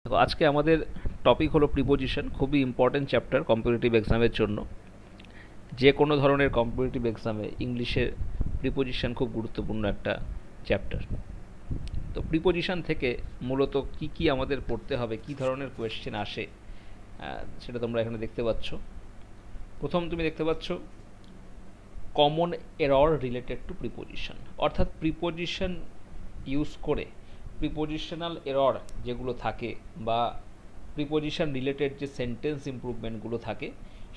দেখো আজকে আমাদের টপিক হলো প্রিপোজিশন, খুবই ইম্পর্টেন্ট চ্যাপ্টার কম্পিটিটিভ এক্সামের জন্য। যে কোনো ধরনের কম্পিটিটিভ এক্সামে ইংলিশের প্রিপোজিশন খুব গুরুত্বপূর্ণ একটা চ্যাপ্টার। তো প্রিপোজিশন থেকে মূলত কি কি আমাদের পড়তে হবে, কি ধরনের কোয়েশ্চেন আসে, সেটা তোমরা এখানে দেখতে পাচ্ছ। প্রথম তুমি দেখতে পাচ্ছ common error related to preposition, অর্থাৎ প্রিপোজিশন ইউজ করে প্রিপোজিশনাল এরর যেগুলো থাকে বা প্রিপোজিশন রিলেটেড যে সেন্টেন্স ইমপ্রুভমেন্টগুলো থাকে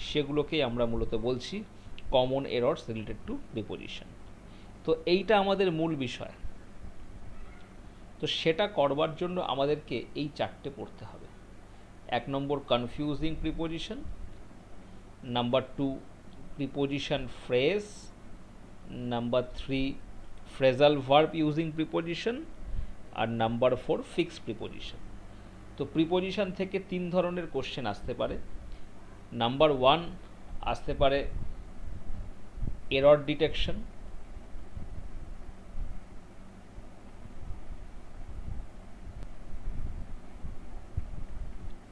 সেগুলোকেই আমরা মূলত বলছি common errors related to preposition. তো এইটা আমাদের মূল বিষয়। তো সেটা করবার জন্য আমাদেরকে এই চারটে পড়তে হবে। 1 নম্বর confusing preposition, number 2 preposition phrase, number 3 phrasal verb using preposition, আর নাম্বার 4 ফিক্স প্রিপোজিশন। তো প্রিপোজিশন থেকে 3 ধরনের কোশ্চেন আসতে পারে। নাম্বার 1 আসতে পারে error detection,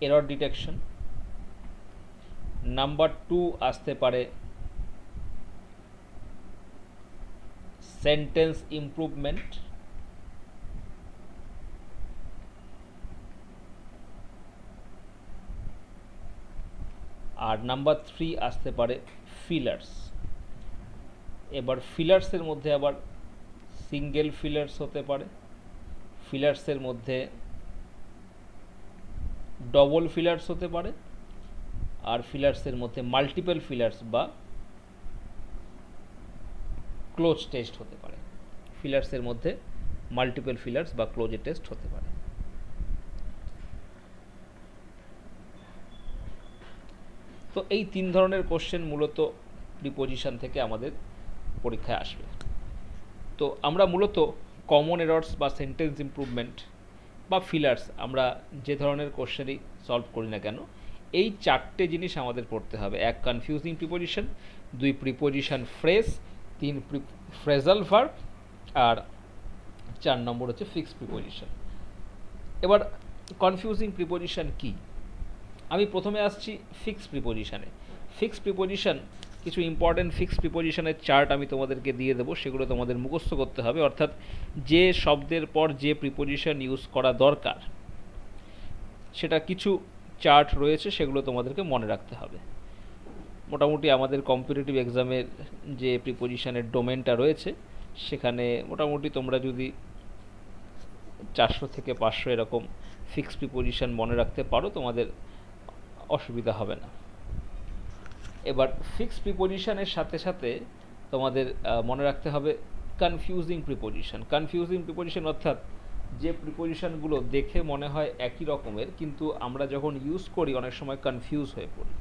error detection. Number 2 আসতে পারে সেন্টেন্স ইমপ্রুভমেন্ট। আর নাম্বার 3 আসতে পারে ফিলার্স। এবার ফিলার্সের মধ্যে আবার সিঙ্গেল ফিলার্স হতে পারে, ফিলার্সের মধ্যে ডবল ফিলার্স হতে পারে, আর ফিলার্সের মধ্যে মাল্টিপল ফিলার্স বা ক্লোজ টেস্ট হতে পারে। ফিলার্সের মধ্যে মাল্টিপল ফিলার্স বা ক্লোজ টেস্ট হতে পারে। তো এই 3 ধরনের কোশ্চেন মূলত প্রিপোজিশন থেকে আমাদের পরীক্ষায় আসবে। তো আমরা মূলত কমন এরর্স বা সেন্টেন্স ইমপ্রুভমেন্ট বা ফিলার্স আমরা যে ধরনের কোশ্চেনই সলভ করি না কেন, এই 4টে জিনিস আমাদের পড়তে হবে। 1 confusing preposition, 2 preposition phrase, 3 phrasal verb, আর 4 নম্বর হচ্ছে ফিক্সড প্রিপোজিশন। এবার কনফিউজিং প্রিপোজিশন কি, আমি প্রথমে আসছি ফিক্সড প্রিপোজিশনে। ফিক্সড প্রিপোজিশন, কিছু ইম্পর্টেন্ট ফিক্সড প্রিপোজিশনের চার্ট আমি তোমাদেরকে দিয়ে দেবো, সেগুলো তোমাদের মুখস্থ করতে হবে। অর্থাৎ যে শব্দের পর যে প্রিপোজিশন ইউজ করা দরকার সেটা কিছু চার্ট রয়েছে, সেগুলো তোমাদেরকে মনে রাখতে হবে। মোটামুটি আমাদের কম্পিটিটিভ এক্সামের যে প্রিপোজিশনের ডোমেনটা রয়েছে সেখানে মোটামুটি তোমরা যদি 400 থেকে 500 এরকম ফিক্সড প্রিপোজিশন মনে রাখতে পারো তোমাদের অসুবিধা হবে না। এবার ফিক্সড প্রিপোজিশনের সাথে সাথে তোমাদের মনে রাখতে হবে কনফিউজিং প্রিপোজিশন। কনফিউজিং প্রিপোজিশন অর্থাৎ যে প্রিপোজিশনগুলো দেখে মনে হয় একই রকমের কিন্তু আমরা যখন ইউজ করি অনেক সময় কনফিউজ হয়ে পড়ি।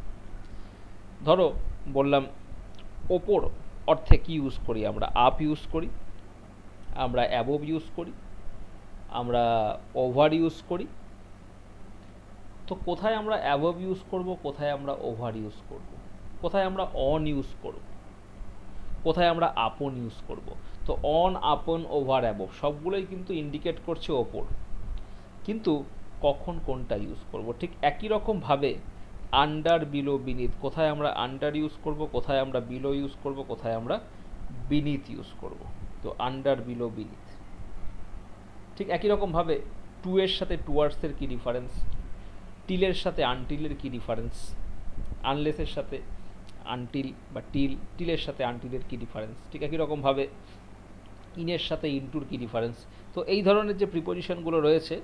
ধরো বললাম ওপর অর্থে কি ইউজ করি আমরা? আপ ইউজ করি, আমরা অ্যাবোভ ইউজ করি, আমরা ওভার ইউজ করি। তো কোথায় আমরা অ্যাবোভ ইউজ করব, কোথায় আমরা ওভার ইউজ করব, কোথায় আমরা অন ইউজ করব, কোথায় আমরা আপন ইউজ করব? তো অন, আপন, ওভার, অ্যাবোভ সবগুলোই কিন্তু ইন্ডিকেট করছে ওপর, কিন্তু কখন কোনটা ইউজ করব? ঠিক একই রকমভাবে আন্ডার, বিলো, বিনিথ, কোথায় আমরা আন্ডার ইউজ করব, কোথায় আমরা বিলো ইউজ করব, কোথায় আমরা বিনিথ ইউজ করব। তো আন্ডার, বিলো, বিনিথ। ঠিক একই রকমভাবে টু এর সাথে টুয়ার্ডসের কী ডিফারেন্স, টিলের সাথে আনটিলের কী ডিফারেন্স, আনলেসের সাথে আনটিল বা টিলের সাথে আনটিলের কী ডিফারেন্স। ঠিক একই রকমভাবে ইনের সাথে ইনটুর কী ডিফারেন্স। তো এই ধরনের যে প্রিপোজিশনগুলো রয়েছে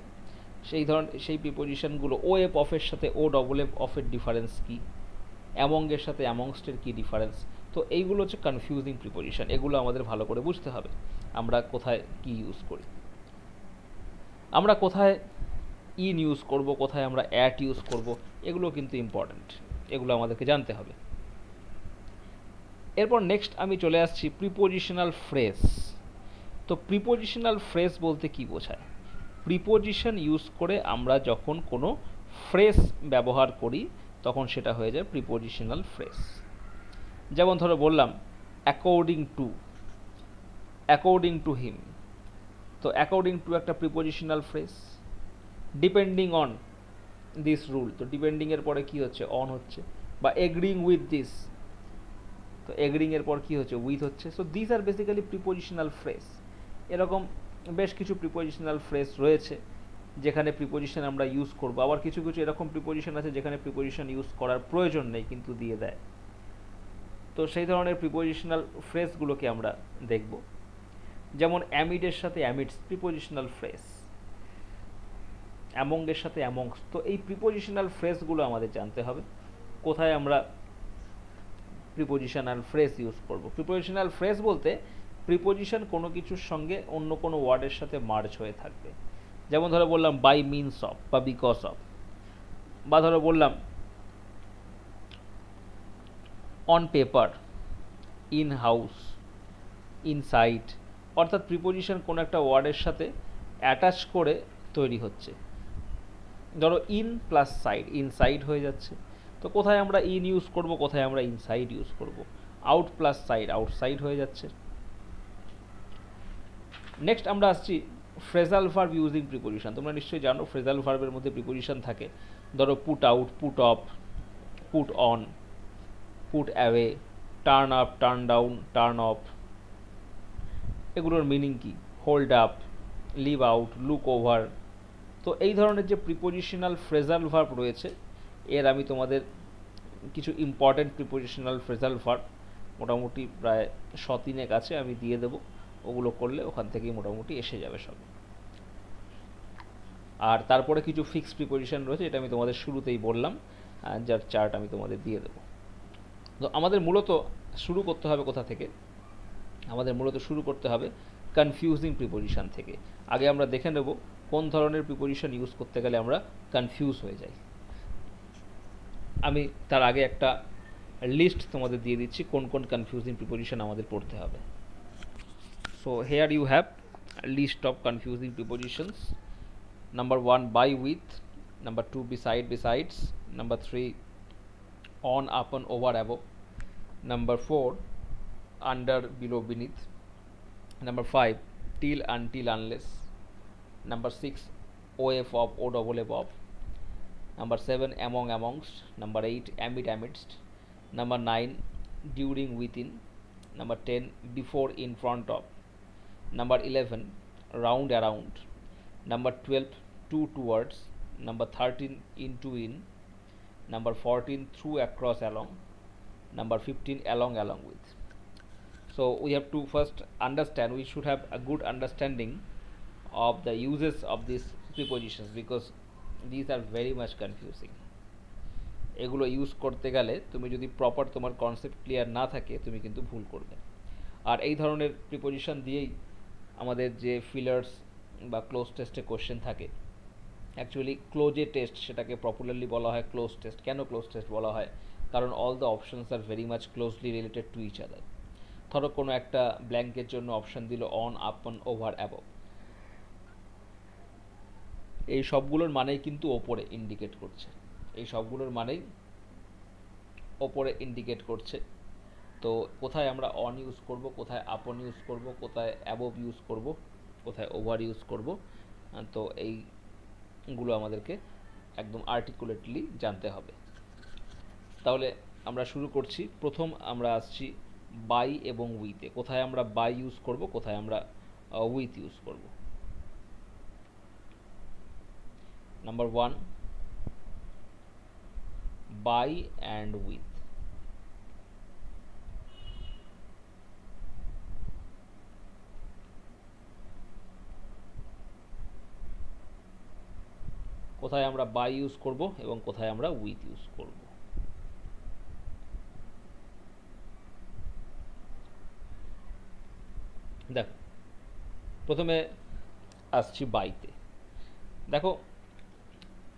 সেই প্রিপোজিশনগুলো ও এফ অফের সাথে ও ডবল এফ অফের ডিফারেন্স কী, অ্যামঙ্গের সাথে অ্যামংস্টের কী ডিফারেন্স। তো এইগুলো হচ্ছে কনফিউজিং প্রিপোজিশন, এগুলো আমাদের ভালো করে বুঝতে হবে আমরা কোথায় কী ইউজ করি, আমরা কোথায় ইন ইউজ করব, কোথায় আমরা অ্যাট ইউজ করব, এগুলো কিন্তু ইম্পর্ট্যান্ট, এগুলো আমাদেরকে জানতে হবে। এরপর নেক্সট আমি চলে আসছি প্রিপোজিশনাল ফ্রেজ। তো প্রিপোজিশনাল ফ্রেজ বলতে কি বোঝায়? প্রিপোজিশন ইউজ করে আমরা যখন কোনো ফ্রেজ ব্যবহার করি তখন সেটা হয়ে যায় প্রিপোজিশনাল ফ্রেজ। যেমন ধরো বললাম according to, according to him. তো অ্যাকর্ডিং টু একটা prepositional phrase. Depending on, this rule, তো ডিপেন্ডিং এর পরে কি হচ্ছে, অন হচ্ছে, বা এগ্রিং উইথ দিস, তো এগ্রিং এর পর কি হচ্ছে, উইথ হচ্ছে। So this are basically prepositional phrase. এরকম বেশ কিছু প্রিপোজিশনাল ফ্রেজ রয়েছে যেখানে প্রিপোজিশন আমরা ইউজ করব, আবার কিছু কিছু এরকম প্রিপোজিশন আছে যেখানে প্রিপোজিশন ইউজ করার প্রয়োজন নেই কিন্তু দিয়ে দেয়। তো সেই ধরনের প্রিপোজিশনাল ফ্রেজগুলোকে আমরা দেখব। যেমন অ্যামিডের সাথে অ্যামিডস, প্রিপোজিশনাল ফ্রেজ। অ্যামংয়ের সাথে অ্যামংস। তো এই প্রিপোজিশনাল ফ্রেজগুলো আমাদের জানতে হবে, কোথায় আমরা প্রিপোজিশনাল ফ্রেজ ইউজ করব। প্রিপোজিশনাল ফ্রেজ বলতে প্রিপোজিশন কোনো কিছুর সঙ্গে অন্য কোনো ওয়ার্ডের সাথে মার্জ হয়ে থাকবে। যেমন ধরো বললাম বাই মিনস অফ বা বিকজ অফ, বা ধরো বললাম on paper, in house, inside, অর্থাৎ প্রিপোজিশন কোনো একটা ওয়ার্ডের সাথে অ্যাটাচ করে তৈরি হচ্ছে। ধরো ইন প্লাস সাইড, ইনসাইড হয়ে যাচ্ছে। তো কোথায় আমরা ইন ইউজ করব, কোথায় আমরা ইনসাইড ইউজ করব। আউট প্লাস সাইড, আউটসাইড হয়ে যাচ্ছে। নেক্সট আমরা আসছি ফ্রেজাল ভার্ব ইউজিং প্রিপোজিশন। তোমরা নিশ্চয়ই জানো ফ্রেজাল ভার্বের মধ্যে প্রিপোজিশন থাকে। ধরো put out, put off, put on, put away, turn up, turn down, turn off. এগুলোর মিনিং কি, hold up, leave out, look over. তো এই ধরনের যে প্রিপোজিশনাল ফ্রেজাল ভার্ব রয়েছে, এর আমি তোমাদের কিছু ইম্পর্ট্যান্ট প্রিপোজিশনাল ফ্রেজাল ভার্ব মোটামুটি প্রায় 100-3 আছে, আমি দিয়ে দেবো। ওগুলো করলে ওখান থেকেই মোটামুটি এসে যাবে সব। আর তারপরে কিছু ফিক্স প্রিপোজিশন রয়েছে, এটা আমি তোমাদের শুরুতেই বললাম, যার চার্ট আমি তোমাদের দিয়ে দেবো। তো আমাদের মূলত শুরু করতে হবে কোথা থেকে, আমাদের মূলত শুরু করতে হবে কনফিউজিং প্রিপোজিশন থেকে। আগে আমরা দেখে নেব কোন ধরনের প্রিপোজিশন ইউজ করতে গেলে আমরা কনফিউজ হয়ে যাই। আমি তার আগে একটা লিস্ট তোমাদের দিয়ে দিচ্ছি কোন কোন কনফিউজিং প্রিপোজিশন আমাদের পড়তে হবে। So here you have list of confusing prepositions. Number 1 by with, number 2 beside besides, number 3 on upon over above, number 4 under below beneath, number 5 till until unless, number 6 of o double above, number 7 among amongst, number 8 amid amidst, number 9 during within, number 10 before in front of, number 11 round around, number 12 to towards, number 13 into in, number 14 through across along, number 15 along with. So we have to first understand, we should have a good understanding of the uses of these prepositions because these are very much confusing. এগুলো use করতে গেলে তুমি যদি proper তোমার concept clear না থাকে তুমি কিন্তু ভুল করবে। আর এই ধরনের প্রিপোজিশন দিয়েই আমাদের যে ফিলার্স বা ক্লোজ টেস্টে কোশ্চেন থাকে, অ্যাকচুয়ালি ক্লোজে টেস্ট সেটাকে পপুলারলি বলা হয় ক্লোজ টেস্ট। কেন ক্লোজ টেস্ট বলা হয়, কারণ all the options are very much closely related to each other. ধরো কোনো একটা ব্ল্যাঙ্কের জন্য অপশন দিল অন, আপন, ওভার, অ্যাবভ, এই সবগুলোর মানেই কিন্তু ওপরে ইন্ডিকেট করছে, এই সবগুলোর মানেই ওপরে ইন্ডিকেট করছে। তো কোথায় আমরা অন ইউজ করব, কোথায় আপন ইউজ করব, কোথায় অ্যাবভ ইউজ করব, কোথায় ওভার ইউজ করব, তো এইগুলো আমাদেরকে একদম আর্টিকুলেটলি জানতে হবে। তাহলে আমরা শুরু করছি। প্রথম আমরা আসছি বাই এবং উইথে। কোথায় আমরা বাই ইউজ করব, কোথায় আমরা উইথ ইউজ করব। Number 1 by and with. কোথায় আমরা বাই ইউজ করব এবং কোথায় আমরা উইথ ইউজ করব। দেখো প্রথমে আসছি বাইতে। দেখো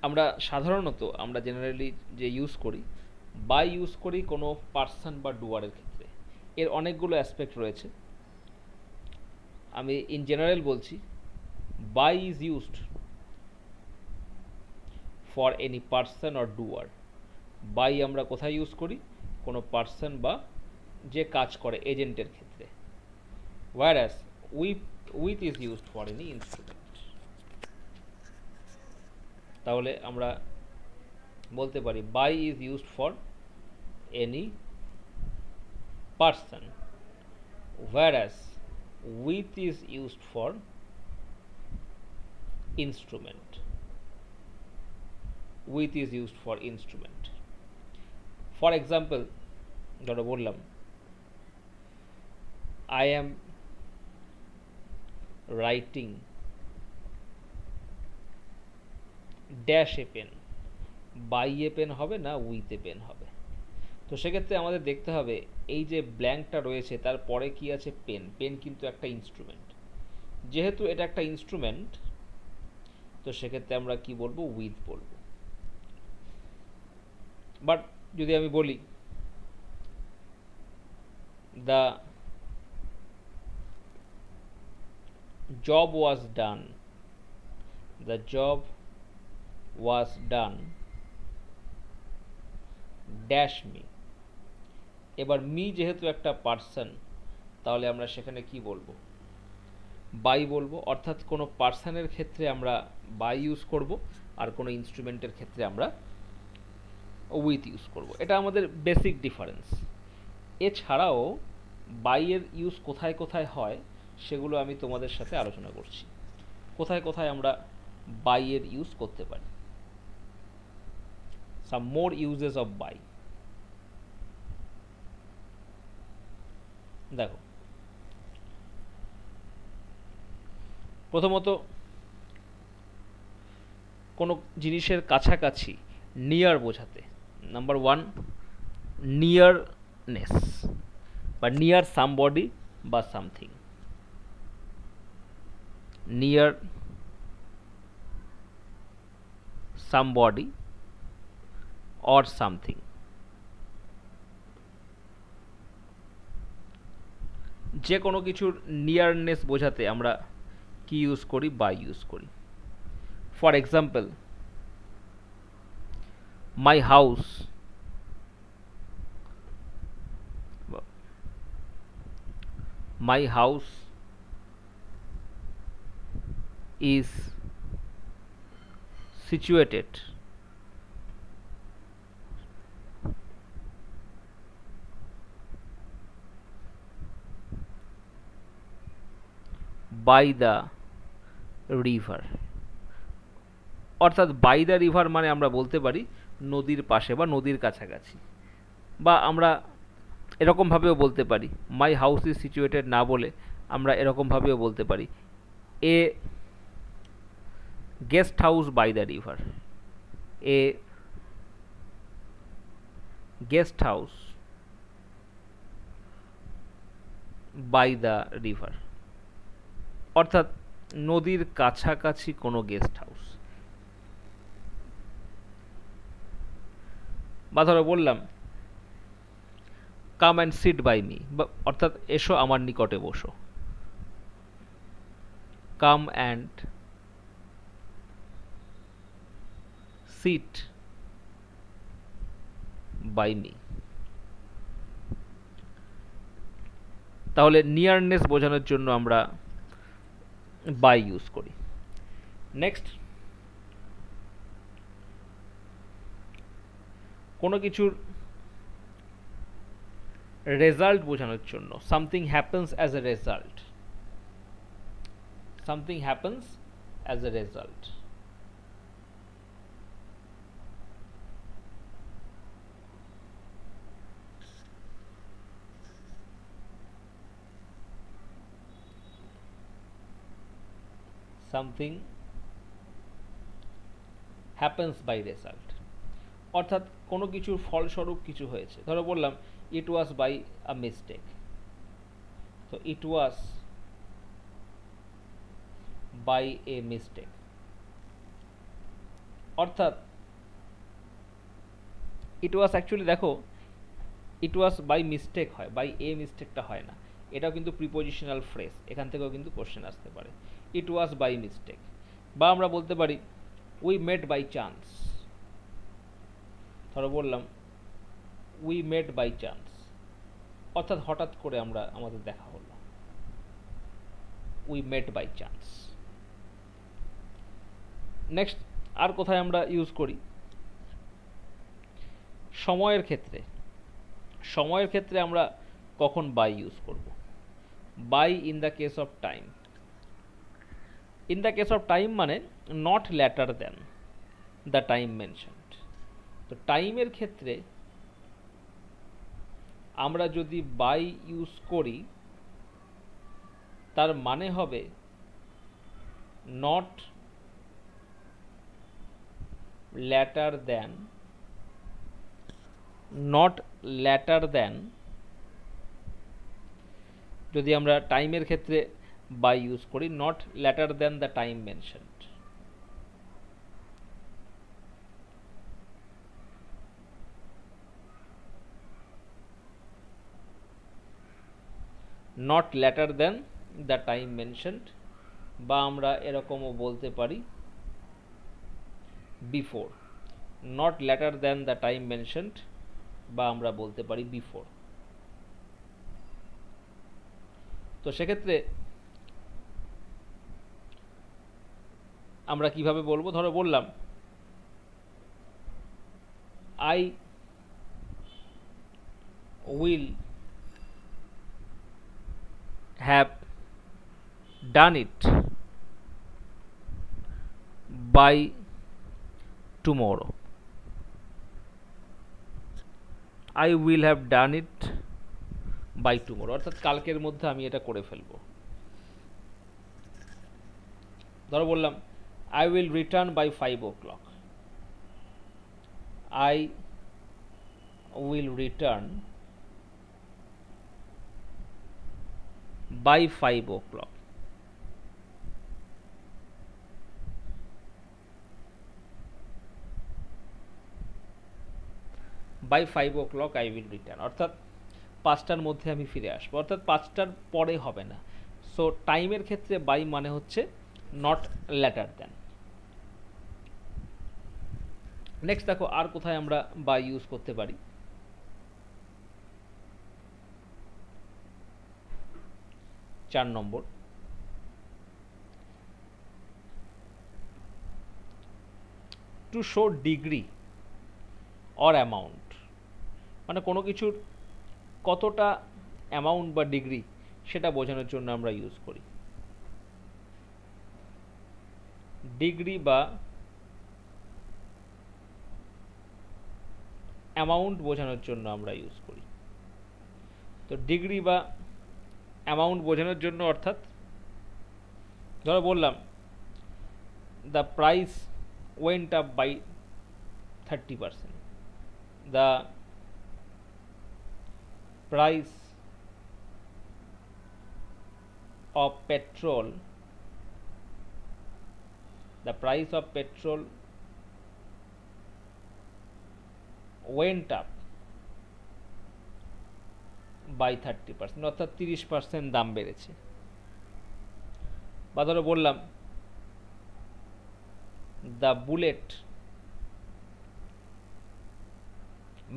আমরা সাধারণত আমরা জেনারেলি যে ইউজ করি, বাই ইউজ করি কোনো পার্সন বা ডুয়ারের ক্ষেত্রে। এর অনেকগুলো অ্যাসপেক্ট রয়েছে, আমি ইন জেনারেল বলছি। By is used for any person or doer. By আমরা কোথায় ইউজ করি, কোনো পার্সন বা যে কাজ করে এজেন্টের ক্ষেত্রে। whereas with is used for any instrument। তাহলে আমরা বলতে পারি by is used for any person, whereas with is used for instrument. With is used for instrument. For example, ধরো বললাম I am writing dash a pen, by a pen হবে না with a pen হবে। তো সেক্ষেত্রে আমাদের দেখতে হবে এই যে ব্ল্যাঙ্কটা রয়েছে তার পরে কি আছে, পেন। পেন কিন্তু একটা ইনস্ট্রুমেন্ট, যেহেতু এটা একটা ইনস্ট্রুমেন্ট তো সেক্ষেত্রে আমরা কি বলবো, উইথ বলবো। বাট যদি আমি বলি the job was done, the job was done dash me. এবার মি যেহেতু একটা পার্সন, তাহলে আমরা সেখানে কি বলবো, বাই বলবো। অর্থাৎ কোনো পার্সনের ক্ষেত্রে আমরা বাই ইউজ করব, আর কোনো ইনস্ট্রুমেন্টের ক্ষেত্রে আমরা উইথ ইউজ করব। এটা আমাদের বেসিক ডিফারেন্স। এছাড়াও বাইয়ের ইউজ কোথায় কোথায় হয় সেগুলো আমি তোমাদের সাথে আলোচনা করছি, কোথায় কোথায় আমরা বাইয়ের ইউজ করতে পারি। সাম মোর ইউজেস অফ বাই। দেখো, প্রথমত কোনো জিনিসের কাছাকাছি, নিয়ার বোঝাতে, নাম্বার ওয়ান নিয়ারনেস বা নিয়ার সামবডি বা something. Near somebody or something. যে কোনো কিছুর নিয়ারনেস বোঝাতে আমরা কি ইউজ করি, বাই ইউজ করি। For example, my house, my house is situated by the river। অর্থাৎ বাই দ্য রিভার মানে আমরা বলতে পারি নদীর পাশে বা নদীর কাছাকাছি। বা আমরা এরকমভাবেও বলতে পারি, মাই হাউস ইজ সিচুয়েটেড না বলে আমরা এরকমভাবেও বলতে পারি a guest house by the river. A guest house by the river. অর্থাৎ নদীর কাছাকাছি কোনো গেস্ট হাউস। বা ধরো বললাম come and sit by me, অর্থাৎ এসো আমার নিকটে বসো। Come and sit by me. তাহলে নিয়ারনেস বোঝানোর জন্য আমরা বাই ইউজ করি। নেক্সট, কোনো কিছুর রেজাল্ট বোঝানোর জন্য something happens as a result. Something happens as a result. Something happens by result. অর্থাৎ কোনো কিছুর ফলস্বরূপ কিছু হয়েছে। ধরো বললাম ইট ওয়াজ বাই আ মিস্টেক, তো ইট ওয়াজ বাই এ মিস্টেক। অর্থাৎ ইট ওয়াজ অ্যাকচুয়ালি, দেখো ইট ওয়াজ বাই মিস্টেক হয়, বাই এ মিস্টেকটা হয় না। এটাও কিন্তু প্রিপোজিশনাল ফ্রেজ, এখান থেকেও কিন্তু কোশ্চেন আসতে পারে। ইট ওয়াজ বাই মিস্টেক। বা আমরা বলতে পারি উই মেট বাই চান্স। ধরো বললাম উই মেট বাই চান্স, অর্থাৎ হঠাৎ করে আমাদের দেখা হলো। We met by chance. Next, আর কোথায় আমরা ইউজ করি, সময়ের ক্ষেত্রে আমরা কখন বাই ইউজ করব? By in the case of time. In the case of time মানে not later than the time mentioned. তো টাইমের ক্ষেত্রে আমরা যদি বাই ইউজ করি তার মানে হবে নট ল্যাটার দ্যান, যদি আমরা টাইমের ক্ষেত্রে বাই ইউজ করি, not later than the time mentioned. Not later than the time mentioned, বা আমরা এরকমও বলতে পারি before. Not later than the time mentioned, বা আমরা বলতে পারি বিফোর। তো সেক্ষেত্রে আমরা কিভাবে বলবো? ধরো বললাম I will have done it by tomorrow. I will have done it by tomorrow, অর্থাৎ কালকের মধ্যে আমি এটা করে ফেলবো। ধরো বললাম I will return by 5 o'clock। I will return by 5 o'clock। By 5 o'clock I will return, অর্থাৎ 5টার মধ্যে আমি ফিরে আসবো, অর্থাৎ 5টার পরে হবে না। সো টাইমের ক্ষেত্রে বাই মানে হচ্ছে নট ল্যাটার দ্যান। নেক্সট দেখো আর কোথায় আমরা বাই ইউজ করতে পারি। 4 নম্বর, to show degree or amount, মানে কোনো কিছুর কতটা অ্যামাউন্ট বা ডিগ্রি সেটা বোঝানোর জন্য আমরা ইউজ করি। ডিগ্রি বা অ্যামাউন্ট বোঝানোর জন্য আমরা ইউজ করি। তো ডিগ্রি বা অ্যামাউন্ট বোঝানোর জন্য, অর্থাৎ ধরো বললাম the price went up by 30%, the price of petrol went up by 30%, অর্থাৎ 30% দাম বেড়েছে। বা ধরো বললাম the bullet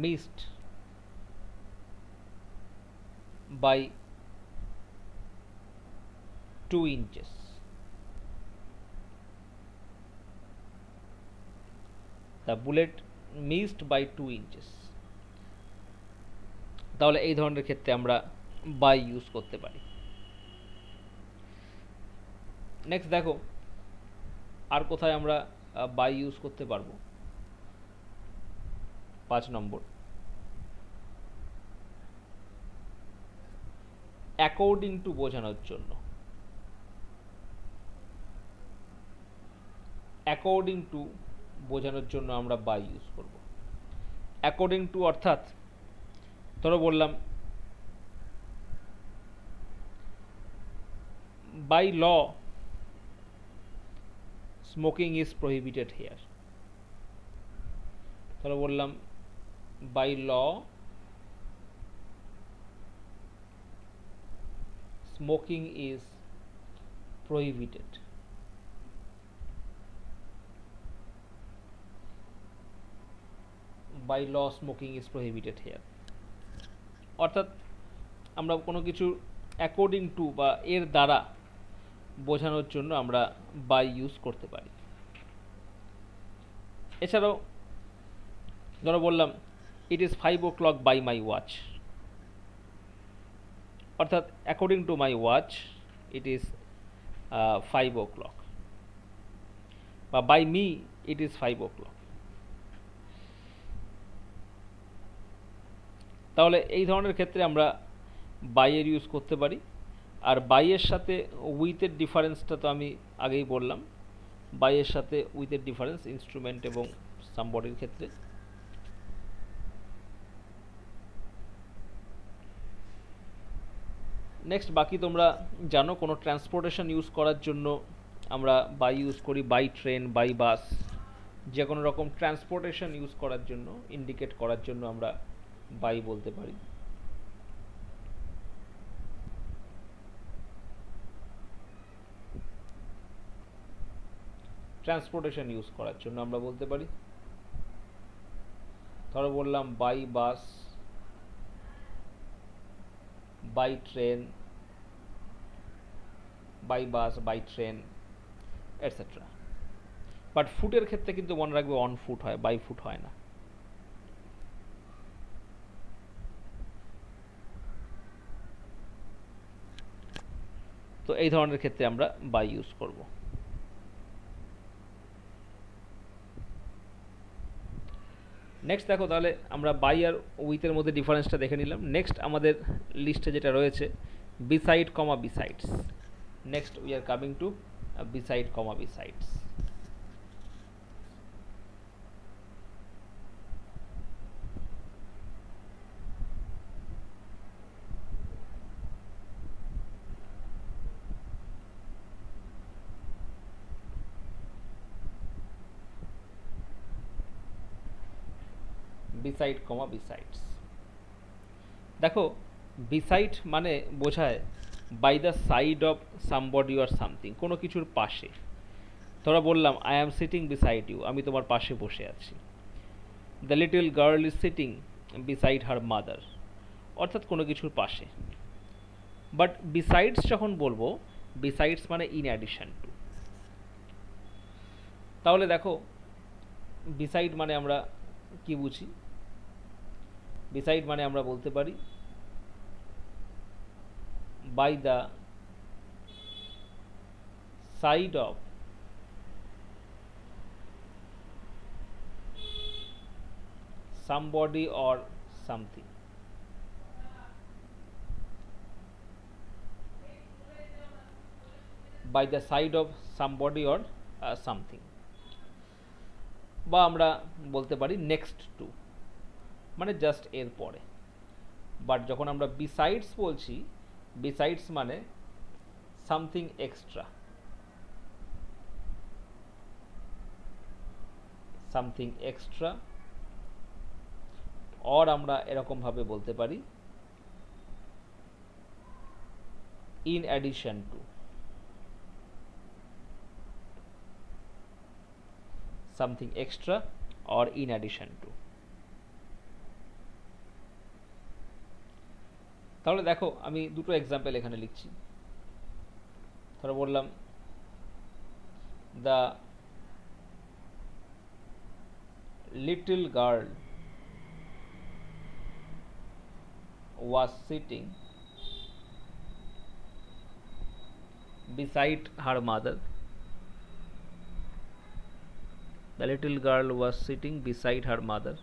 missed by 2 inches। The bullet missed by 2 inches। তাহলে এই ধরনের ক্ষেত্রে আমরা বাই ইউজ করতে পারি। নেক্সট দেখো আর কোথায় আমরা বাই ইউজ করতে পারবো। 5 নম্বর, অ্যাকর্ডিং টু বোঝানোর জন্য। অ্যাকর্ডিং টু বোঝানোর জন্য আমরা বাই ইউজ করব। অ্যাকর্ডিং টু অর্থাৎ ধরো বললাম by law smoking is prohibited here. ধরো বললাম by law smoking is prohibited. By law smoking is prohibited here, অর্থাৎ আমরা কোনো কিছু অ্যাকর্ডিং টু বা এর দ্বারা বোঝানোর জন্য আমরা বাই ইউজ করতে পারি। এছাড়াও ধরো বললাম it is 5 o'clock by my watch, অর্থাৎ according to my watch it is 5 o'clock, বা by me it is 5 o'clock। তাহলে এই ধরনের ক্ষেত্রে আমরা বাই এর ইউজ করতে পারি। আর বাই এর সাথে উইথের ডিফারেন্সটা তো আমি আগেই বললাম, বাই এর সাথে উইথের ডিফারেন্স ইনস্ট্রুমেন্ট এবং সামবডির ক্ষেত্রে। নেক্সট, বাকি তোমরা জানো কোনো ট্রান্সপোর্টেশন ইউজ করার জন্য আমরা বাই ইউজ করি, বাই ট্রেন, বাই বাস, যে কোনো রকম ট্রান্সপোর্টেশন ইউজ করার জন্য, ইন্ডিকেট করার জন্য আমরা বাই বলতে পারি। ট্রান্সপোর্টেশন ইউজ করার জন্য আমরা বলতে পারি, ধরো বললাম by bus, by train, by bus, by train, etcetera. But ফুটের ক্ষেত্রে কিন্তু মনে রাখবে অন ফুট হয়, বাই ফুট হয় না। তো এই ধরনের ক্ষেত্রে আমরা বাই ইউজ করব। নেক্সট দেখো, তাহলে আমরা বাই আর উইথের মধ্যে ডিফারেন্সটা দেখে নিলাম। নেক্সট আমাদের লিস্টে যেটা রয়েছে beside comma besides. Next we are coming to beside comma besides. Beside comma besides. দেখো, বিসাইড মানে বোঝায় by the side of somebody or something, কোনো কিছুর পাশে। তোরা বললাম I am sitting beside you, আমি তোমার পাশে বসে আছি। The little girl is sitting beside her mother, অর্থাৎ কোনো কিছুর পাশে। বাট বিসাইডস যখন বলবো, বিসাইডস মানে ইন অ্যাডিশন টু। তাহলে দেখো, বিসাইড মানে আমরা কি বুঝি? বিসাইড মানে আমরা বলতে পারি by the side of somebody or something, by the side of somebody or something, বা আমরা বলতে পারি নেক্সট টু, মানে জাস্ট এর পরে। বাট যখন আমরা বিসাইডস বলছি, বিসাইডস মানে something extra, something extra, or আমরা এরকমভাবে বলতে পারি in addition two, something extra or in addition two. তাহলে দেখো, আমি দুটো এক্সাম্পল এখানে লিখছি। ধরো বললাম the little girl was sitting beside her mother. The little girl was sitting beside her mother.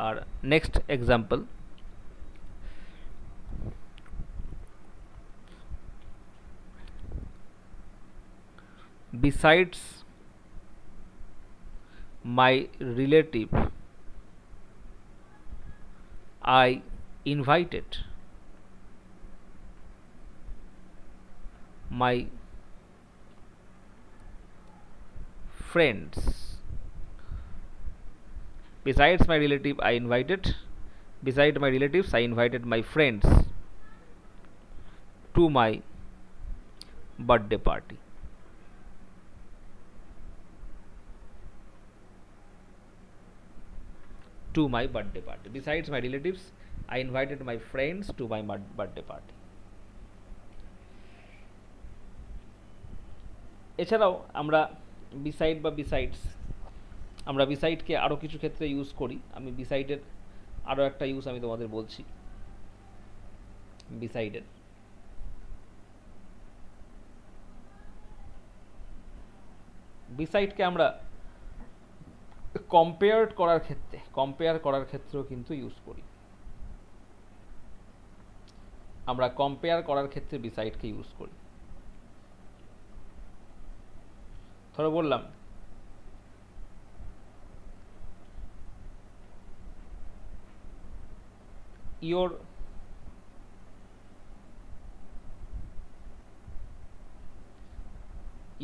Our next example, besides my relative I invited my friends. Besides my relative I invited, beside my relatives I invited my friends to my birthday party. To my birthday party. Besides my relatives, I invited my friends to my birthday party. এছাড়াও আমরা beside বা besides আমরা বিসাইডকে আরও কিছু ক্ষেত্রে use করি। আমি বিসাইডের আরও একটা ইউজ আমি তোমাদের বলছি। বিসাইডের বিসাইডকে আমরা কম্পেয়ার করার ক্ষেত্রেও কিন্তু ইউজ করি। আমরা কম্পেয়ার করার ক্ষেত্রে বিসাইডকে ইউজ করি। ধরো বললাম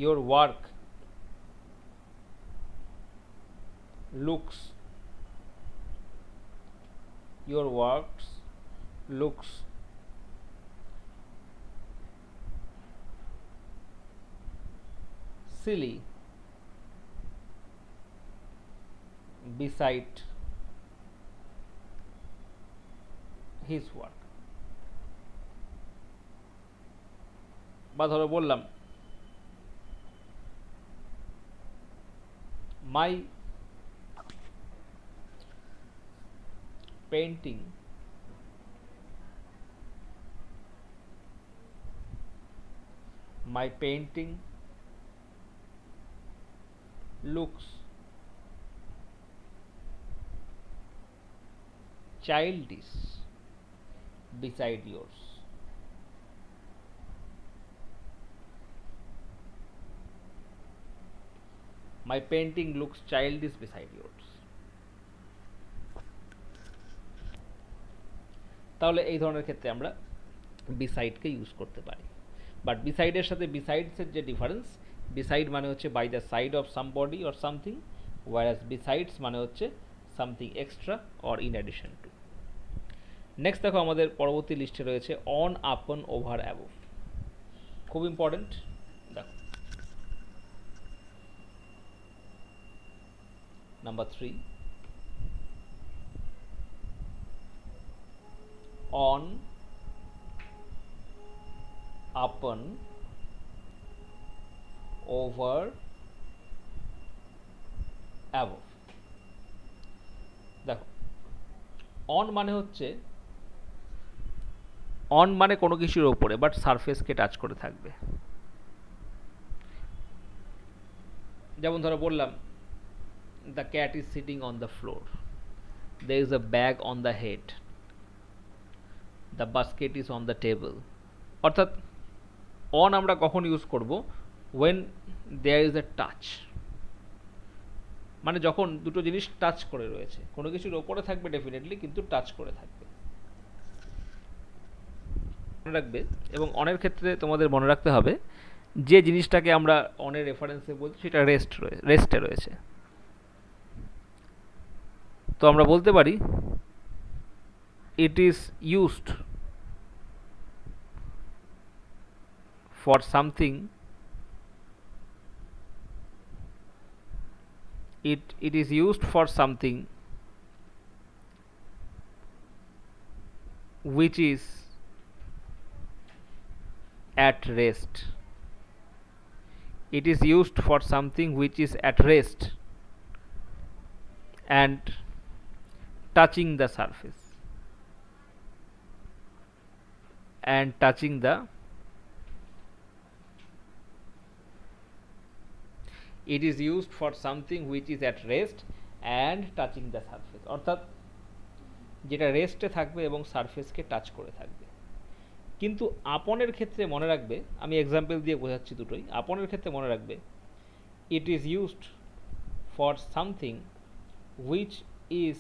your work looks silly beside his work। বা ধরো বললাম my painting looks childish beside yours। My painting looks childish beside yours। তাহলে এই ধরনের ক্ষেত্রে আমরা বিসাইডকে ইউজ করতে পারি। বাট বিসাইডের সাথে বিসাইডসের যে ডিফারেন্স, বিসাইড মানে হচ্ছে by the side of somebody or something, whereas besides মানে হচ্ছে something extra or in addition to. Next দেখো আমাদের পরবর্তী লিস্টে রয়েছে অন, আপন, ওভার, অ্যাবোভ। খুব ইম্পর্টেন্ট। দেখো number 3, on, upon, over, above। দেখো অন মানে হচ্ছে, অন মানে কোনো কিছুর ওপরে বাট সারফেসকে টাচ করে থাকবে। যেমন ধরো বললাম the cat is sitting on the floor, there is a bag on the head, the basket is on the table। অর্থাৎ অন আমরা কখন ইউজ করব? when there is a touch, মানে যখন দুটো জিনিস টাচ করে রয়েছে, কোনো কিছুর ওপরে থাকবে ডেফিনেটলি, কিন্তু টাচ করে থাকবে। মনে রাখবে, এবং অনের ক্ষেত্রে তোমাদের মনে রাখতে হবে যে জিনিসটাকে আমরা অনের রেফারেন্সে বলছি সেটা রেস্টে রয়েছে। তো আমরা বলতে পারি it is used for something, it is used for something which is at rest, it is used for something which is at rest and touching the surface, and touching the, it is used for something which is at rest and touching the surface। অর্থাৎ যেটা রেস্টে থাকবে এবং সারফেসকে touch করে থাকবে। কিন্তু আপনের ক্ষেত্রে মনে রাখবে, আমি এক্সাম্পল দিয়ে বোঝাচ্ছি দুটোই। আপনের ক্ষেত্রে মনে রাখবে it is used for something which is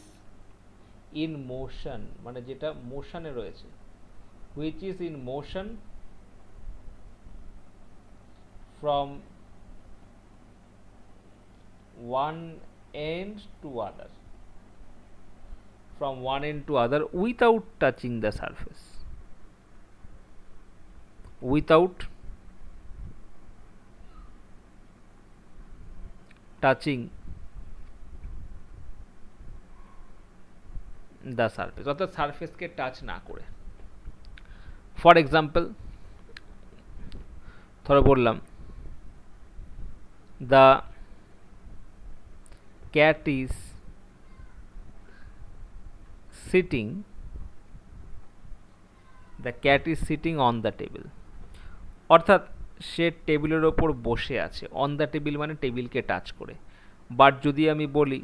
in motion, মানে যেটা মোশনে রয়েছে, which is in motion from one end to other, from one end to other without touching the surface, without touching the surface, অর্থাৎ সারফেসকে touch না করে। For example ধরো বললাম the cat is sitting on the table, অর্থাৎ সে টেবিলের ওপর বসে আছে, অন দ্য টেবিল মানে টেবিলকে টাচ করে। বাট যদি আমি বলি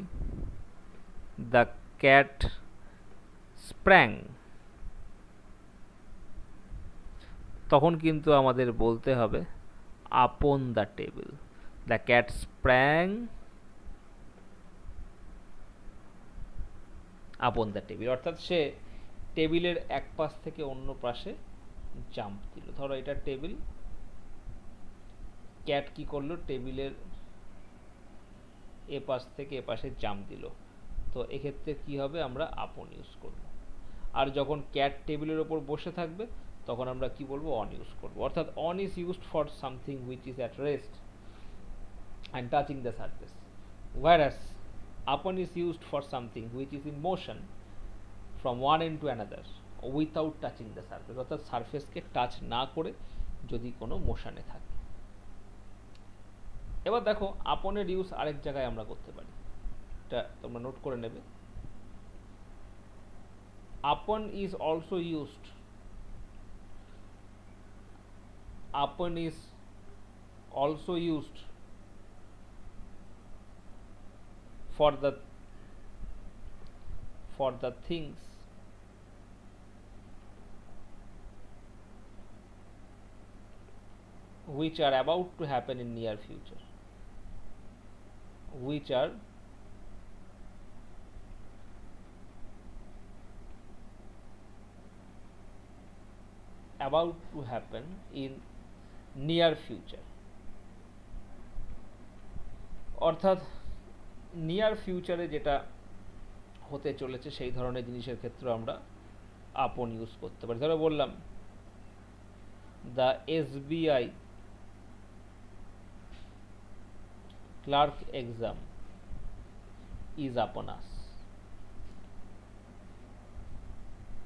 দ্য ক্যাট স্প্র্যাং, তখন কিন্তু আমাদের বলতে হবে upon the table, the cat sprang upon the table, অর্থাৎ সে টেবিলের এক পাশ থেকে অন্য পাশে জাম্প দিল। ধরো এটা টেবিল, ক্যাট কি করলো, টেবিলের এ পাশ থেকে এ পাশে জাম্প দিল, তো এক্ষেত্রে কি হবে, আমরা আপন ইউজ করব। আর যখন ক্যাট টেবিলের ওপর বসে থাকবে তখন আমরা কি বলবো, অন ইউজ করব। অর্থাৎ on is used for something which is at rest and touching the surface, whereas upon is used for something which is in motion from one end to another without touching the surface, অর্থাৎ সারফেসকে touch না করে যদি কোনো মোশনে থাকে। এবার দেখো আপনের use আরেক জায়গায় আমরা করতে পারি, এটা তোমরা নোট করে নেবে। আপন ইজ অলসো ইউজড, আপন is also used for the things which are about to happen in near future, which are about to happen in near future, অর্থাৎ নিয়ার ফিউচারে যেটা হতে চলেছে সেই ধরনের জিনিসের ক্ষেত্রে আমরা আপন ইউজ করতে পারি। ধরো বললাম the SBI clerk exam is upon us,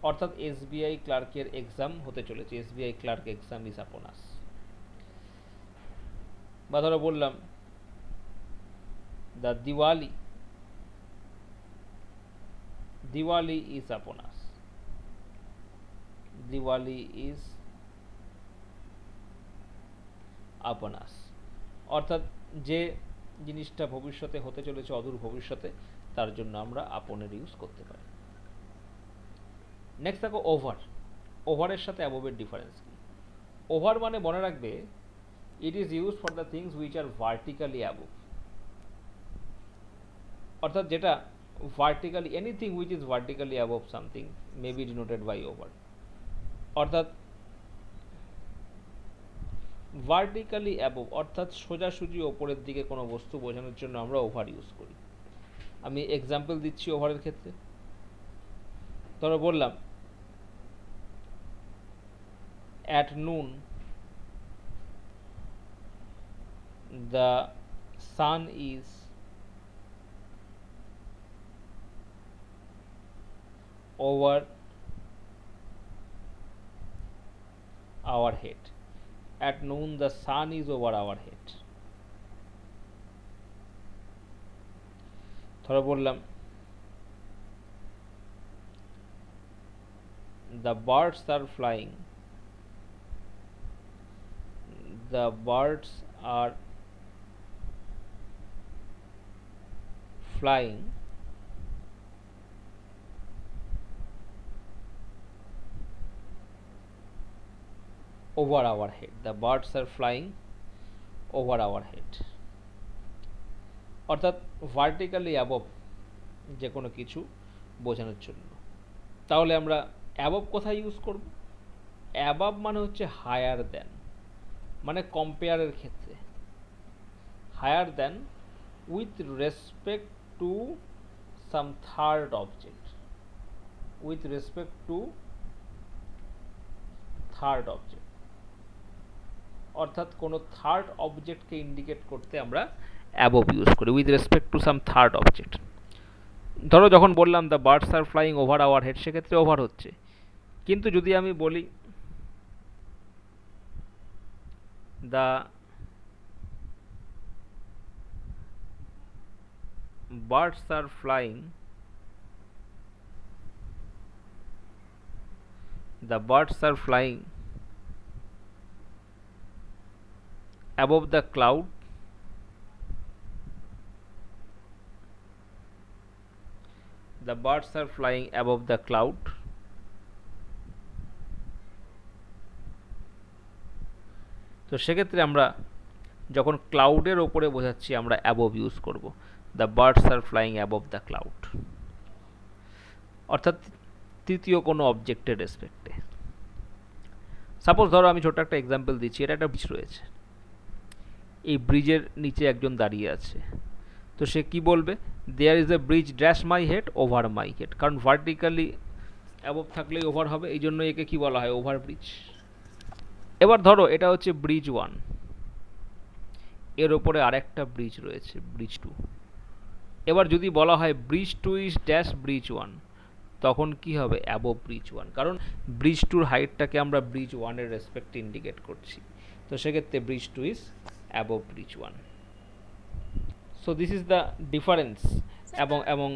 অর্থাৎ SBI ক্লার্কের এক্সাম হতে চলেছে, SBI clerk exam is upon আস। বা ধরো বললাম the Diwali is upon us, Diwali is upon us, অর্থাৎ যে জিনিসটা ভবিষ্যতে হতে চলেছে, অদূর ভবিষ্যতে, তার জন্য আমরা আপনের ইউজ করতে পারি। নেক্সট দেখো ওভার। ওভারের সাথে অ্যাবোভের ডিফারেন্স কি? ওভার মানে মনে রাখবে it is use for the things which are vertically above, অর্থাৎ যেটা vertically, anything which is vertically above something may be denoted by over, অর্থাৎ ভার্টিক্যালি অ্যাবোভ অর্থাৎ সোজাসুজি ওপরের দিকে কোনো বস্তু বোঝানোর জন্য আমরা ওভার ইউজ করি। আমি এক্সাম্পল দিচ্ছি ওভারের ক্ষেত্রে। ধরো বললাম at noon the sun is over our head, at noon the sun is over our head। ধরো বললাম the birds are flying, the birds are flying over our head, the birds are flying over our head, অর্থাৎ vertically above যে কোনো কিছু বোঝানোর জন্য। তাহলে আমরা অ্যাবভ কোথায় ইউজ করব? অ্যাবভ মানে হচ্ছে হায়ার দ্যান, মানে কম্পেয়ারের ক্ষেত্রে higher than with respect to some third object, with respect to third object, অর্থাৎ কোনো থার্ড অবজেক্টকে ইন্ডিকেট করতে আমরা অ্যাবভ ইউজ করি, with respect to some third object. ধরো যখন বললাম the birds are flying over our head, সেক্ষেত্রে ওভার হচ্ছে। কিন্তু যদি আমি বলি দ্য birds are flying, the birds are flying above the cloud, the birds are flying above the cloud. তো সেক্ষেত্রে আমরা যখন ক্লাউডের ওপরে বোঝাচ্ছি আমরা অ্যাবভ ইউজ করব, the birds are flying above the cloud, অর্থাৎ তৃতীয় কোনো অবজেক্টের রেসপেক্টে। সাপোজ ধরো আমি ছোট একটা এক্সাম্পল দিচ্ছি, এটা একটা ব্রিজ রয়েছে, এই ব্রিজের নিচে একজন দাঁড়িয়ে আছে, তো সে কি বলবে, there is a bridge dash my head over my head, কারণ ভার্টিক্যালি অ্যাবভ থাকলেই ওভার হবে, এই জন্য একে কি বলা হয়, ওভার ব্রিজ। এবার ধরো এটা হচ্ছে ব্রিজ 1, এর ওপরে আরেকটা ব্রিজ রয়েছে, ব্রিজ 2। এবার যদি বলা হয় ব্রিজ 2 ইজ ড্যাশ ব্রিজ 1, তখন কি হবে, অ্যাবভ ব্রিজ 1, কারণ ব্রিজ 2 হাইটটাকে আমরা ব্রিজ 1 এর রেসপেক্টে ইন্ডিকেট করছি, তো সেক্ষেত্রে bridge 2 is above bridge 1। So this is the difference. এবং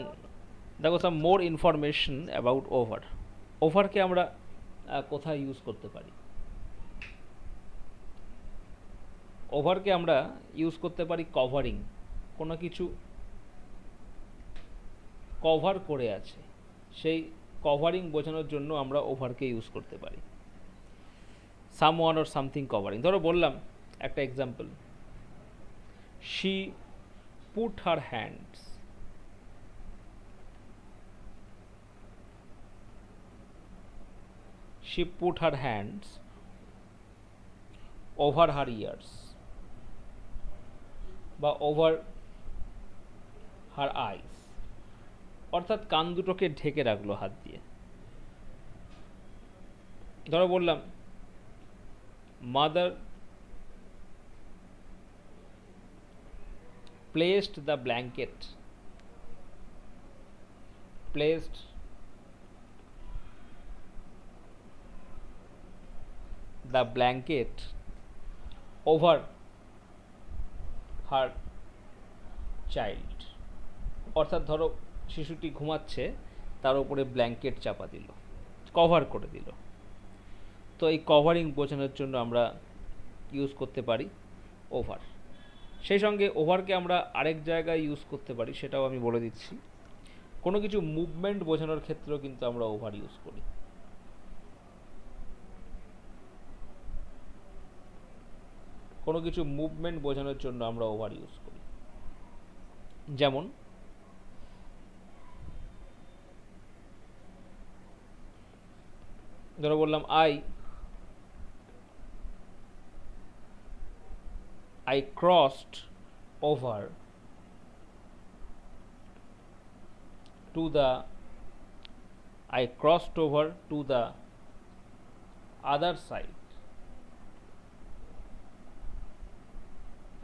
দেখো সাম মোর ইনফরমেশন অ্যাবাউট ওভার। ওভারকে আমরা কোথায় ইউজ করতে পারি? ওভারকে আমরা ইউজ করতে পারি কভারিং, কোনো কিছু কভার করে আছে, সেই কভারিং বোঝানোর জন্য আমরা ওভারকে ইউজ করতে পারি। Someone or something covering. ধরো বললাম একটা example, she put her hands, she put her hands over her ears বা over her eyes, অর্থাৎ কান দুটোকে ঢেকে রাখলো হাত দিয়ে। ধরো বললাম mother placed the blanket over her child, অর্থাৎ ধরো শিশুটি ঘুমাচ্ছে, তার উপরে ব্ল্যাঙ্কেট চাপা দিল, কভার করে দিল। তো এই কভারিং বোঝানোর জন্য আমরা ইউজ করতে পারি ওভার। সেই সঙ্গে ওভারকে আমরা আরেক জায়গায় ইউজ করতে পারি, সেটাও আমি বলে দিচ্ছি। কোনো কিছু মুভমেন্ট বোঝানোর ক্ষেত্রেও কিন্তু আমরা ওভার ইউজ করি। কোনো কিছু মুভমেন্ট বোঝানোর জন্য আমরা ওভার ইউজ করি। যেমন ধরো বললাম I crossed over to the other side.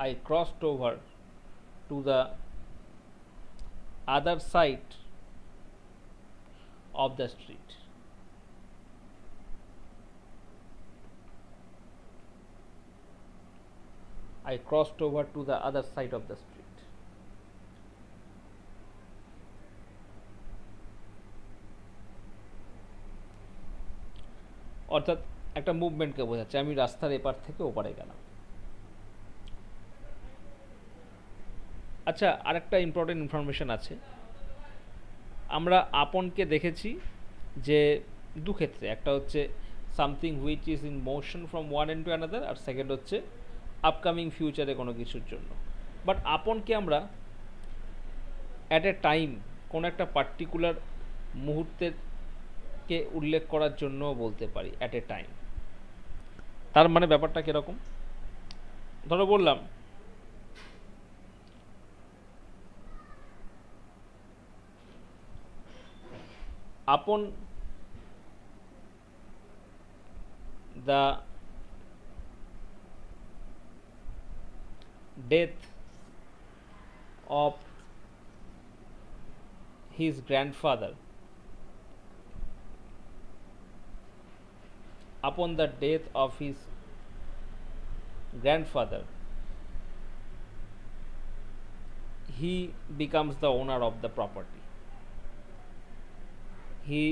I crossed over to the other side of the street. I crossed over to the other side of the street. অর্থাৎ একটা মুভমেন্টকে বোঝাচ্ছে, আমি রাস্তার এপার থেকে ওপারে গেলাম। আচ্ছা, আরেকটা ইম্পর্টেন্ট ইনফরমেশন আছে। আমরা আপনকে দেখেছি যে দু ক্ষেত্রে, একটা হচ্ছে something which is in motion from one end to another, আর সেকেন্ড হচ্ছে আপকামিং ফিউচারে কোনো কিছুর জন্য। বাট আপনকে আমরা অ্যাট এ টাইম, কোনো একটা পার্টিকুলার মুহূর্তেরকে উল্লেখ করার জন্যও বলতে পারি অ্যাট এ টাইম। তার মানে ব্যাপারটা কীরকম? ধরো বললাম আপন the death of his grandfather, upon the death of his grandfather, he becomes the owner of the property. He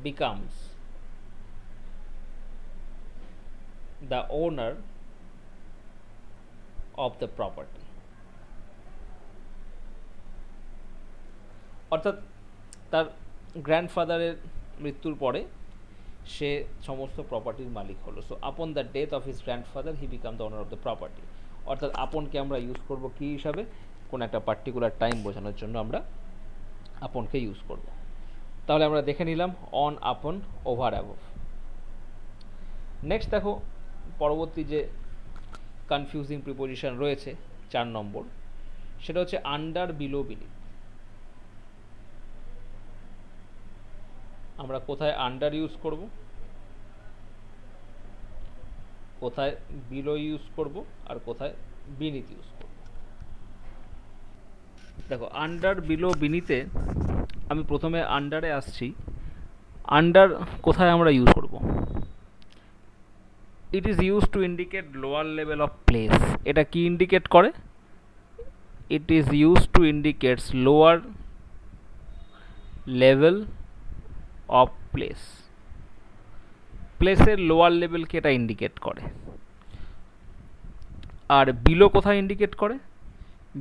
becomes the owner of the property. অর্থাৎ তার গ্র্যান্ডফাদারের মৃত্যুর পরে সে সমস্ত প্রপার্টির মালিক হলো। So upon the death of his grandfather he become the owner of the property. অর্থাৎ আপনকে আমরা use করব কী হিসাবে? কোনো একটা পার্টিকুলার টাইম বোঝানোর জন্য আমরা আপনকে ইউজ করব। তাহলে আমরা দেখে নিলাম on, upon, over, above. Next দেখো পরবর্তী যে কনফিউজিং প্রিপোজিশন রয়েছে 4 নম্বর, সেটা হচ্ছে আন্ডার, বিলো, বিনিথ। আমরা কোথায় আন্ডার ইউজ করব, কোথায় বিলো ইউজ করব, আর কোথায় বিনিথ ইউজ করব। দেখো আন্ডার, বিলো, বিনিতে আমি প্রথমে আন্ডারে আসছি। আন্ডার কোথায় আমরা ইউজ করব? ইট is use to indicate lower level of place. এটা কি ইন্ডিকেট করে? ইট is use to indicates lower level of place. প্লেসের লোয়ার লেভেলকে এটা ইন্ডিকেট করে। আর বিলো কোথায় ইন্ডিকেট করে?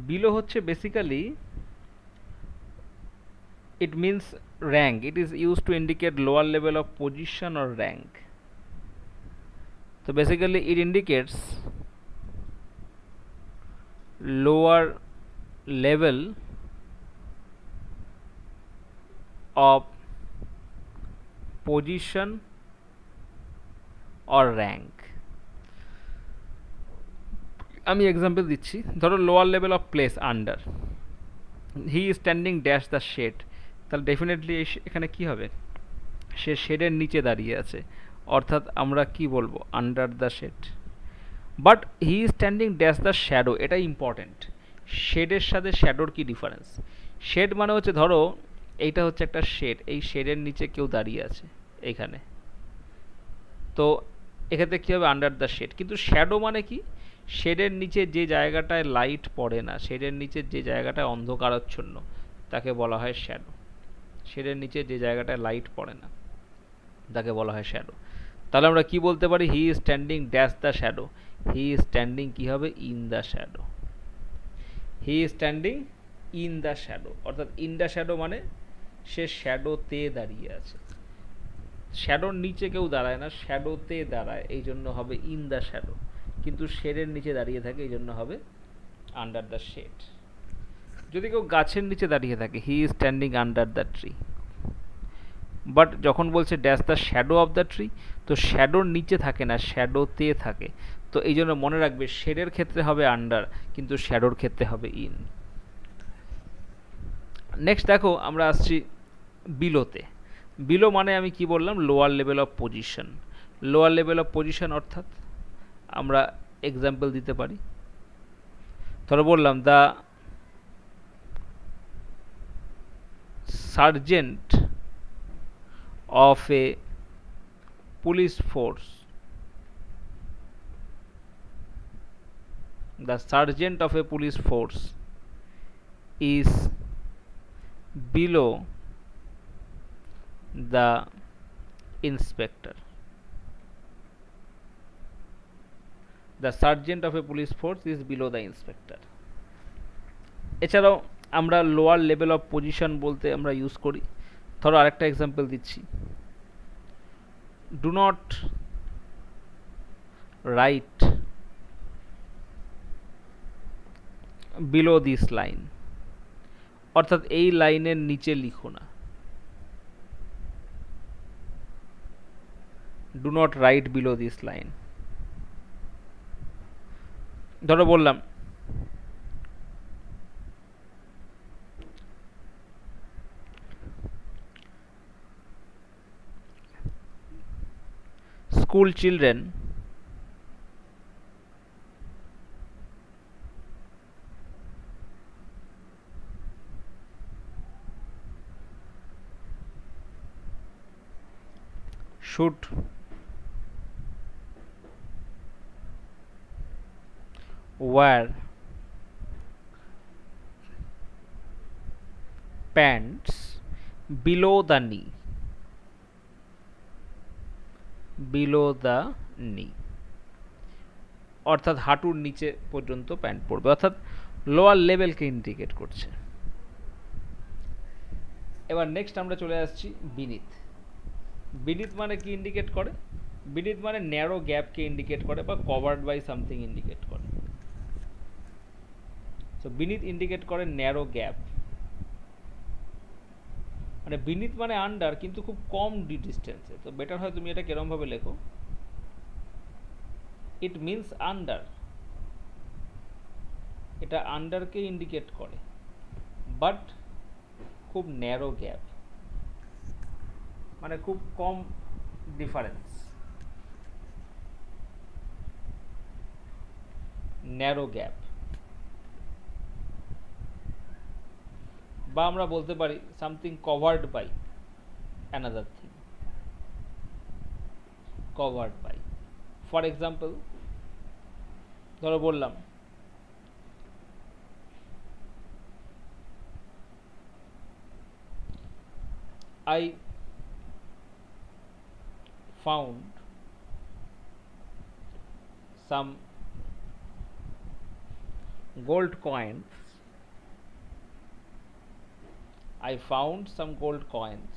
বিলো হচ্ছে basically it means rank. It is used to indicate lower level of position or rank. So basically it indicates lower level of position or rank. আমি example দিচ্ছি। ধরো lower level of place under, he is standing dash the shade. তাহলে definitely এখানে কি হবে? সে শেডের নিচে দাঁড়িয়ে আছে, অর্থাৎ আমরা কি বলবো? Under the shade. But he is standing dash the shadow, এটা ইম্পর্টেন্ট। শেডের সাথে শ্যাডোর কি ডিফারেন্স? শেড মানে হচ্ছে ধরো এইটা হচ্ছে একটা শেড, এই শেডের নিচে কেউ দাঁড়িয়ে আছে এইখানে, তো এক্ষেত্রে কী হবে? Under the shade. কিন্তু শ্যাডো মানে কি? শেডের নিচে যে জায়গাটায় লাইট পড়ে না, শেডের নিচে যে জায়গাটায় অন্ধকারাচ্ছন্ন, তাকে বলা হয় শ্যাডো। শেডের নিচে যে জায়গাটায় লাইট পড়ে না তাকে বলা হয় শ্যাডো। তাহলে আমরা কি বলতে পারি? হি is standing dash the shadow. He is standing কি হবে? In the shadow. He is standing in the shadow, অর্থাৎ ইন দ্য শ্যাডো মানে সে শ্যাডোতে দাঁড়িয়ে আছে। শ্যাডোর নিচে কেউ দাঁড়ায় না, শ্যাডোতে দাঁড়ায়, এই জন্য হবে ইন দ্য শ্যাডো। কিন্তু শেডের নিচে দাঁড়িয়ে থাকে, এই জন্য হবে আন্ডার দ্য শেড। যদি কেউ গাছের নিচে দাঁড়িয়ে থাকে, হি is standing under the tree. But যখন বলছে dash the shadow of the tree, তো শ্যাডোর নিচে থাকে না, শ্যাডোতে থাকে। তো এই জন্য মনে রাখবে শেডের ক্ষেত্রে হবে আন্ডার, কিন্তু শ্যাডোর ক্ষেত্রে হবে ইন। নেক্সট দেখো আমরা আসছি বিলোতে। বিলো মানে আমি কি বললাম? Lower level of position. Lower level of position অর্থাৎ আমরা এক্সাম্পল দিতে পারি। ধরো বললাম the sergeant of a police force, the sergeant of a police force is below the inspector. The sergeant of a police force is below the inspector. এছাড়াও আমরা lower level of position বলতে আমরা use করি। ধরো আরেকটা example দিচ্ছি। Do not right below this line, অর্থাৎ এই লাইনের নিচে লিখো না। Do not right below this line. ধরো বললাম school children should wear pants below the knee, below the knee, অর্থাৎ হাঁটুর নিচে পর্যন্ত প্যান্ট পরবে, অর্থাৎ লোয়ার লেভেলকে ইন্ডিকেট করছে। এবার নেক্সট আমরা চলে আসছি বিনিথ। বিনিথ মানে কি ইন্ডিকেট করে? বিনিথ মানে ন্যারো গ্যাপকে ইন্ডিকেট করে বা কভার্ড বাই সামথিং ইন্ডিকেট করে। সো বিনিথ ইন্ডিকেট করে ন্যারো গ্যাপ, মানে বিনিথ মানে আন্ডার কিন্তু খুব কম ডিস্টেন্সে। তো বেটার হয় তুমি এটা কেরম ভাবে লেখো, ইট মিনস আন্ডার, এটা আন্ডারকে ইন্ডিকেট করে বাট খুব ন্যারো গ্যাপ, মানে খুব কম ডিফারেন্স, ন্যারো গ্যাপ। বা আমরা বলতে পারি something covered by another thing, covered by. For example ধরো বললাম I found some gold coins, I found some gold coins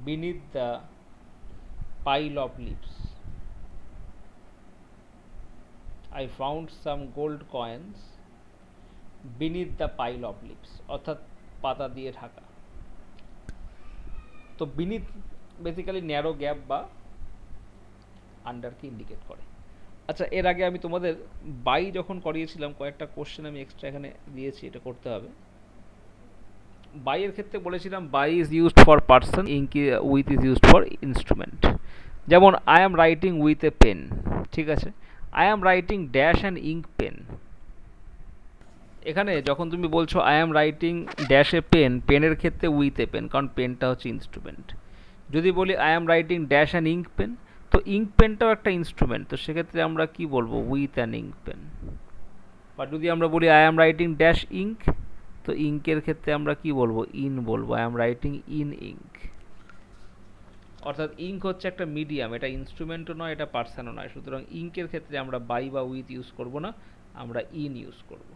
beneath the pile of leaves, I found some gold coins beneath the pile of leaves, অর্থাৎ পাতা দিয়ে ঢাকা। তো beneath basically narrow gap বা আন্ডারকে indicate করে। আচ্ছা, এর আগে আমি তোমাদের বাই যখন করিয়েছিলাম কয়েকটা কোশ্চেন আমি এক্সট্রা এখানে দিয়েছি, এটা করতে হবে। বাইয়ের ক্ষেত্রে বলেছিলাম by is used for person, ink with is used for instrument. যেমন I am writing with a pen, ঠিক আছে, I am writing dash and ink pen. এখানে যখন তুমি বলছো I am writing dash a pen, পেনের ক্ষেত্রে উইথ এ পেন, কারণ পেনটা হচ্ছে ইনস্ট্রুমেন্ট। যদি বলি I am writing dash and ink pen, তো ইঙ্ক পেনটাও একটা ইনস্ট্রুমেন্ট, তো সেক্ষেত্রে আমরা কি বলবো, উইথ অ্যান ইঙ্ক পেন। বা যদি আমরা বলি I am writing dash ink, তো ইঙ্কের ক্ষেত্রে আমরা কি বলবো, ইন বলবো, I am writing in ink. অর্থাৎ ইঙ্ক হচ্ছে একটা মিডিয়াম, এটা ইনস্ট্রুমেন্টও নয়, এটা পার্সনও নয়, সুতরাং ইঙ্কের ক্ষেত্রে আমরা বাই বা উইথ ইউজ করব না, আমরা ইন ইউজ করব।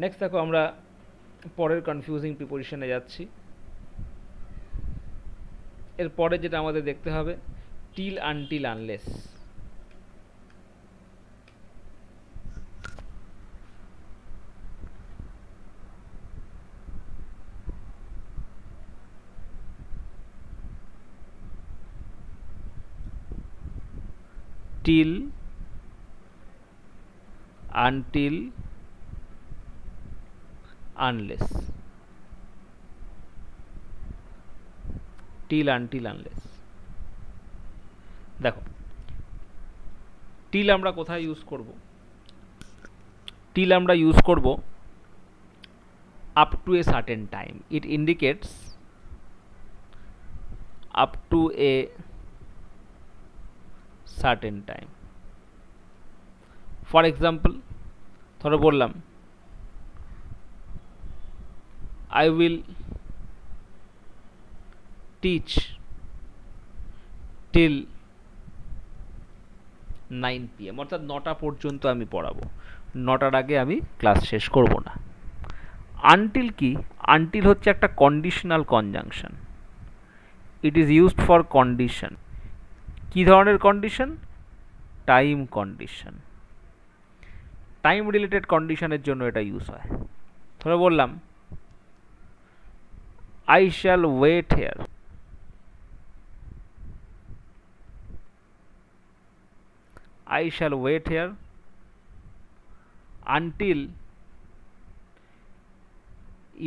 নেক্সট দেখো আমরা পরের কনফিউজিং প্রিপোজিশনে যাচ্ছি। এর পরে যেটা আমাদের দেখতে হবে, till until unless. Till until unless, till until unless. দেখো টিল আমরা কোথায় ইউজ করব? টিল আমরা ইউজ করব up to a certain time, it indicates up to a certain time. For example ধরো বললাম I will teach till 9 PM, অর্থাৎ 9টা পর্যন্ত আমি পড়াবো, 9টার আগে আমি ক্লাস শেষ করব না। আনটিল কি? আনটিল হচ্ছে একটা conditional conjunction, it is used for condition. কি ধরনের condition? Time condition, time related কন্ডিশনের জন্য এটা ইউজ হয়। ধরো বললাম I shall wait here, I shall wait here until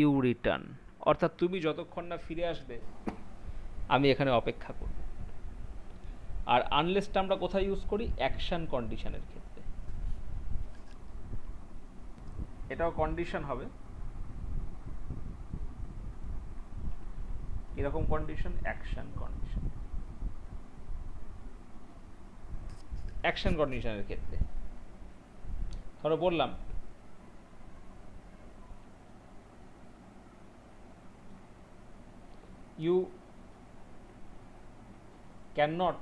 you return, অর্থাৎ তুমি যতক্ষণ না ফিরে আসবে আমি এখানে অপেক্ষা করব। আর আনলেসটা আমরা কোথায় ইউজ করি? অ্যাকশন কন্ডিশনের ক্ষেত্রে, এটাও কন্ডিশন হবে। এরকম কন্ডিশন অ্যাকশন কন্ডিশন। অ্যাকশন কন্ডিশনের ক্ষেত্রে ধরো বললাম you cannot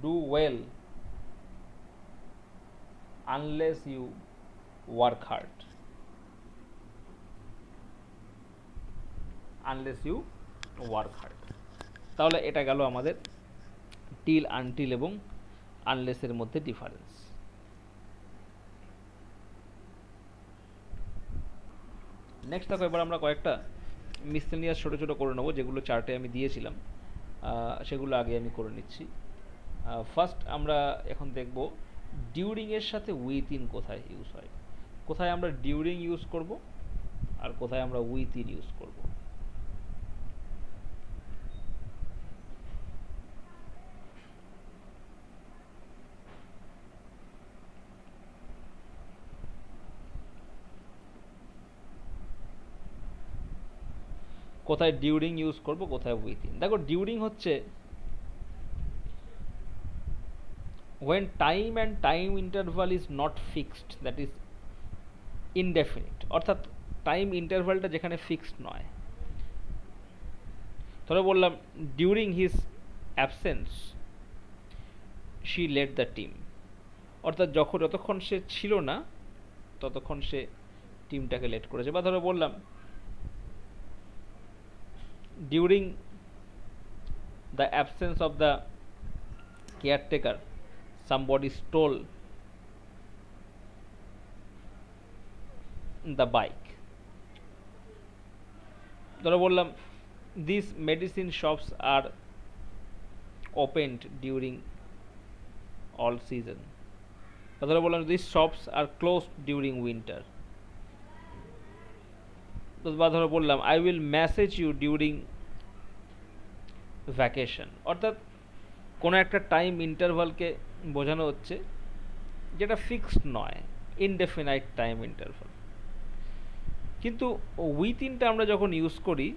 do well unless you work hard, unless you work hard। তাহলে এটা গেল আমাদের টিল, আনটিল এবং আনলেসের মধ্যে ডিফারেন্স। নেক্সট দেখো, এবার আমরা কয়েকটা মিসসেলিনিয়াস ছোটো ছোটো করে নেবো, যেগুলো চার্টে আমি দিয়েছিলাম সেগুলো আগে আমি করে নিচ্ছি। ফার্স্ট আমরা এখন দেখব ডিউরিংয়ের সাথে উইথ ইন কোথায় ইউজ হয়, কোথায় আমরা ডিউরিং ইউজ করব আর কোথায় আমরা উইথ ইন ইউজ করব। কোথায় ডিউরিং ইউজ করব, কোথায় উইথ ইন। দেখো ডিউরিং হচ্ছে when time and time interval is not fixed, that is indefinite, অর্থাৎ টাইম ইন্টারভালটা যেখানে ফিক্সড নয়। ধরো বললাম during his absence she led the team, অর্থাৎ যতক্ষণ সে ছিল না ততক্ষণ সে টিমটাকে লেড করেছে। বা ধরো বললাম during the absence of the caretaker somebody stole the bike। ধরো বললাম these medicine shops are opened during all season। ধরো বললাম these shops are closed during winter। বা ধরো বললাম I will message you during vacation, অর্থাৎ কোনো একটা টাইম ইন্টারভালকে বোঝানো হচ্ছে যেটা ফিক্সড নয়, ইনডেফিনাইট টাইম ইন্টারভাল। কিন্তু উইথ ইনটা আমরা যখন ইউজ করি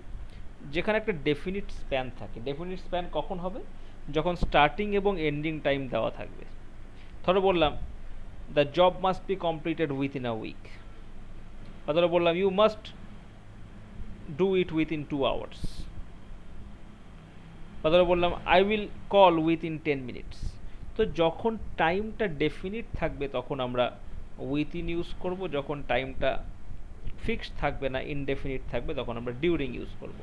যেখানে একটা ডেফিনিট স্প্যান থাকে। ডেফিনিট স্প্যান কখন হবে? যখন স্টার্টিং এবং এন্ডিং টাইম দেওয়া থাকবে। ধরো বললাম the job must be completed with in a week, বা ধরো বললাম you must do it with in 2 hours, বা ধরো বললাম I will call with in 10 minutes। তো যখন টাইমটা ডেফিনিট থাকবে তখন আমরা উইথ ইন ইউজ করব, যখন টাইমটা ফিক্সড থাকবে না ইনডেফিনিট থাকবে তখন আমরা ডিউরিং ইউজ করব।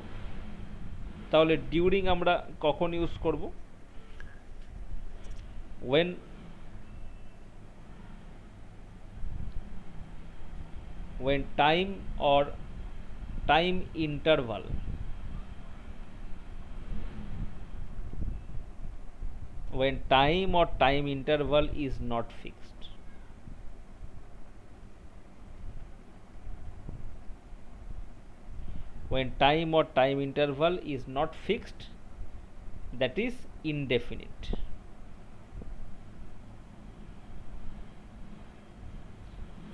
তাহলে ডিউরিং আমরা কখন ইউজ করব? when time or time interval when time or time interval is not fixed। when time or time interval is not fixed, that is indefinite।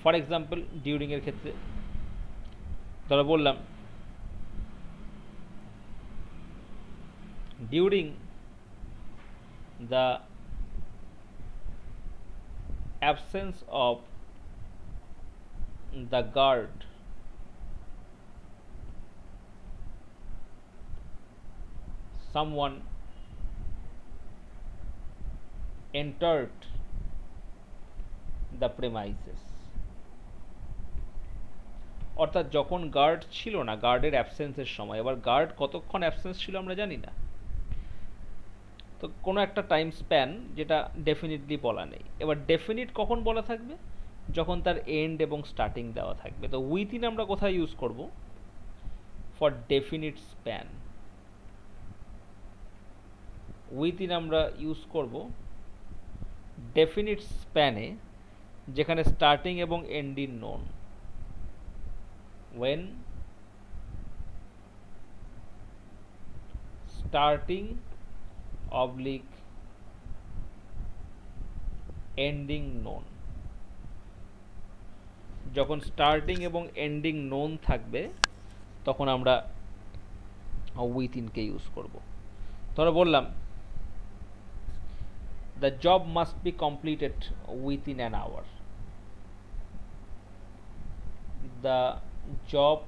For example during এর ক্ষেত্রে ধরো বললাম during the absence of the guard someone entered the premises। অর্থাৎ যখন guard ছিল না, গার্ডের অ্যাবসেন্সের সময়। এবার গার্ড কতক্ষণ অ্যাবসেন্স ছিল আমরা জানি না, তো কোনো একটা টাইম স্প্যান যেটা ডেফিনিটলি বলা নেই। এবার ডেফিনিট কখন বলা থাকবে? যখন তার এন্ড এবং স্টার্টিং দেওয়া থাকবে। তো উইথ ইন আমরা কোথায় ইউজ করব? For definite span. With in আমরা ইউজ করব ডেফিনিট স্প্যানে যেখানে স্টার্টিং এবং ending known. when starting oblique ending known। যখন স্টার্টিং এবং এন্ডিং নোন থাকবে তখন আমরা উইথিনকে ইউজ করব। ধরো বললাম the job must be completed within an hour. দ্য জব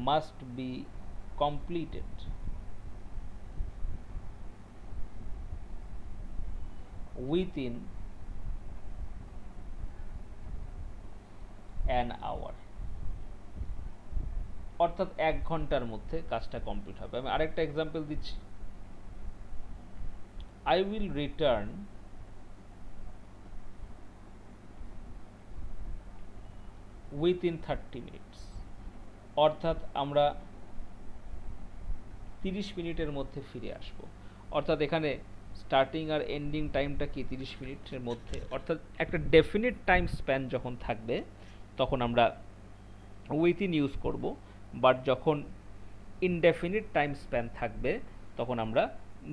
মাস্ট বি কমপ্লিটেড within an hour, অর্থাৎ 1 ঘন্টার মধ্যে কাজটা কমপ্লিট হবে। আমি আরেকটা এক্সাম্পল দিচ্ছি, I will return within 30 minutes, অর্থাৎ আমরা 30 মিনিটের মধ্যে ফিরে আসব। অর্থাৎ এখানে স্টার্টিং আর এন্ডিং টাইমটা কি 30 মিনিটের মধ্যে, অর্থাৎ একটা ডেফিনিট টাইম স্প্যান যখন থাকবে তখন আমরা উইথিন ইউজ করব, বাট যখন ইনডেফিনিট টাইম স্প্যান থাকবে তখন আমরা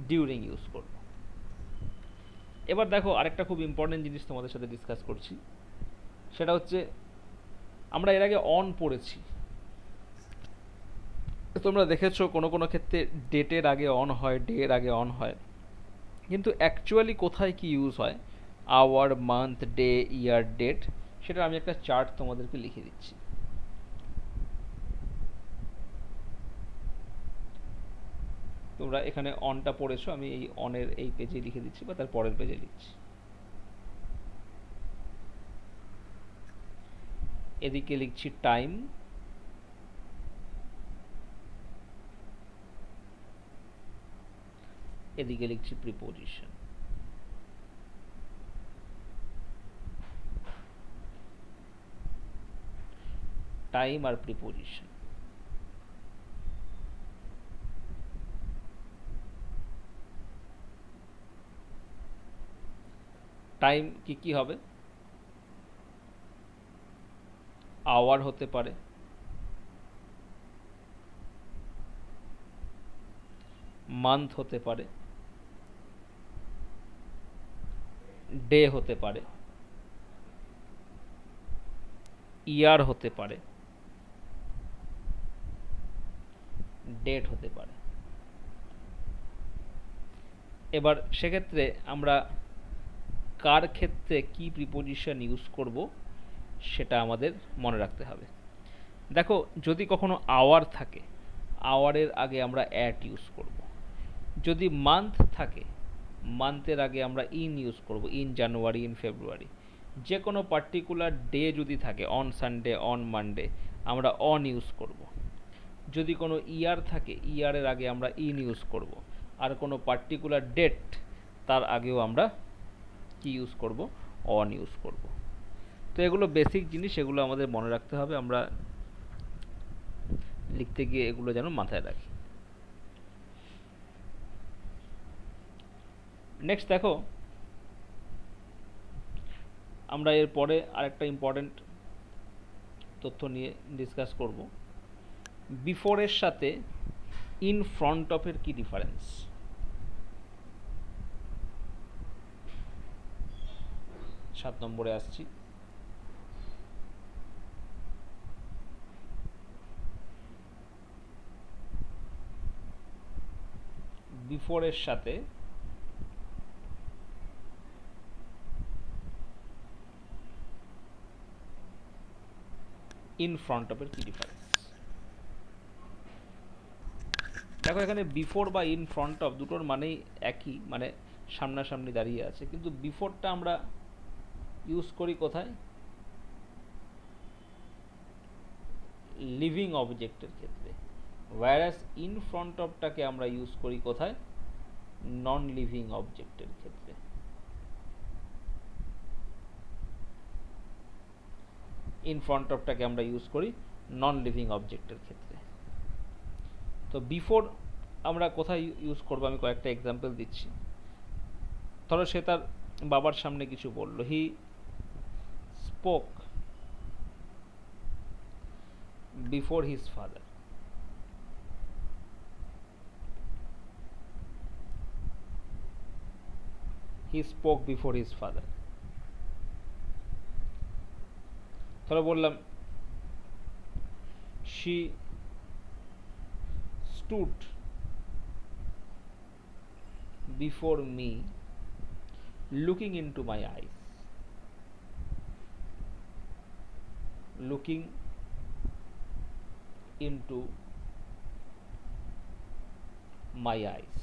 ডিউরিং ইউজ করব। এবার দেখো আরেকটা খুব ইম্পর্টেন্ট জিনিস তোমাদের সাথে ডিসকাস করছি, সেটা হচ্ছে আমরা এর আগে অন পড়েছি, তোমরা দেখেছো কোনো কোনো ক্ষেত্রে ডেটের আগে অন হয়, ডে এর আগে অন হয়, কিন্তু অ্যাকচুয়ালি কোথায় কি ইউজ হয়, আওয়ার, মান্থ, ডে, ইয়ার, ডেট, সেটা আমি একটা চার্ট তোমাদেরকে লিখে দিচ্ছি। তোমরা এখানে অনটা পড়েছো, আমি এই অনের এই পেজে লিখে দিচ্ছি বা তার পরের পেজে লিখছি। এদিকে লিখছি টাইম, এদিকে লিখছি প্রিপোজিশন। টাইম আর প্রিপোজিশন। টাইম কি কি হবে, আওয়ার হতে পারে, মান্থ হতে পারে, ডে হতে পারে, ইয়ার হতে পারে, ডেট হতে পারে। এবার সেক্ষেত্রে আমরা কার ক্ষেত্রে কি প্রিপোজিশন ইউজ করব সেটা আমাদের মনে রাখতে হবে। দেখো যদি কখনো আওয়ার থাকে, আওয়ারের আগে আমরা অ্যাট ইউজ করব। যদি মান্থ থাকে, মান্থের আগে আমরা ইন ইউজ করব, ইন জানুয়ারি, ইন ফেব্রুয়ারি। যে কোনো পার্টিকুলার ডে যদি থাকে, অন সানডে, অন মানডে, আমরা অন ইউজ করব। যদি কোনো ইয়ার থাকে, ইয়ারের আগে আমরা ইন ইউজ করব। আর কোনো পার্টিকুলার ডেট, তার আগেও আমরা কি ইউজ করব, অন ইউজ করব। তো এগুলো বেসিক জিনিস, এগুলো আমাদের মনে রাখতে হবে, আমরা লিখতে গিয়ে এগুলো যেন মাথায় রাখি। নেক্সট দেখো, আমরা এর পরে আরেকটা ইম্পর্টেন্ট তথ্য নিয়ে ডিসকাস করব, বিফোরের সাথে ইন ফ্রন্ট অফের কি ডিফারেন্স। 7 নম্বরে আসছি। বিফোরের সাথে ইন ফ্রন্ট অফের কি ডিফারেন্স। দেখো এখানে বিফোর বা ইন ফ্রন্ট অফ দুটোর মানেই একই, মানে সামনাসামনি দাঁড়িয়ে আছে, কিন্তু বিফোরটা আমরা ইউজ করি কোথায়, লিভিং অবজেক্টের ক্ষেত্রে, whereas ইন ফ্রন্ট অফটাকে আমরা ইউজ করি কোথায়, নন লিভিং অবজেক্টের ক্ষেত্রে। ইন ফ্রন্ট অফটাকে আমরা ইউজ করি নন লিভিং অবজেক্টের ক্ষেত্রে। তো বিফোর আমরা কোথায় ইউজ করবো, আমি কয়েকটা এক্সাম্পল দিচ্ছি। ধরো সে তার বাবার সামনে কিছু বলল, he spoke before his father. He spoke before his father. ধরো বললাম she stood before me looking into my eyes, looking into my eyes.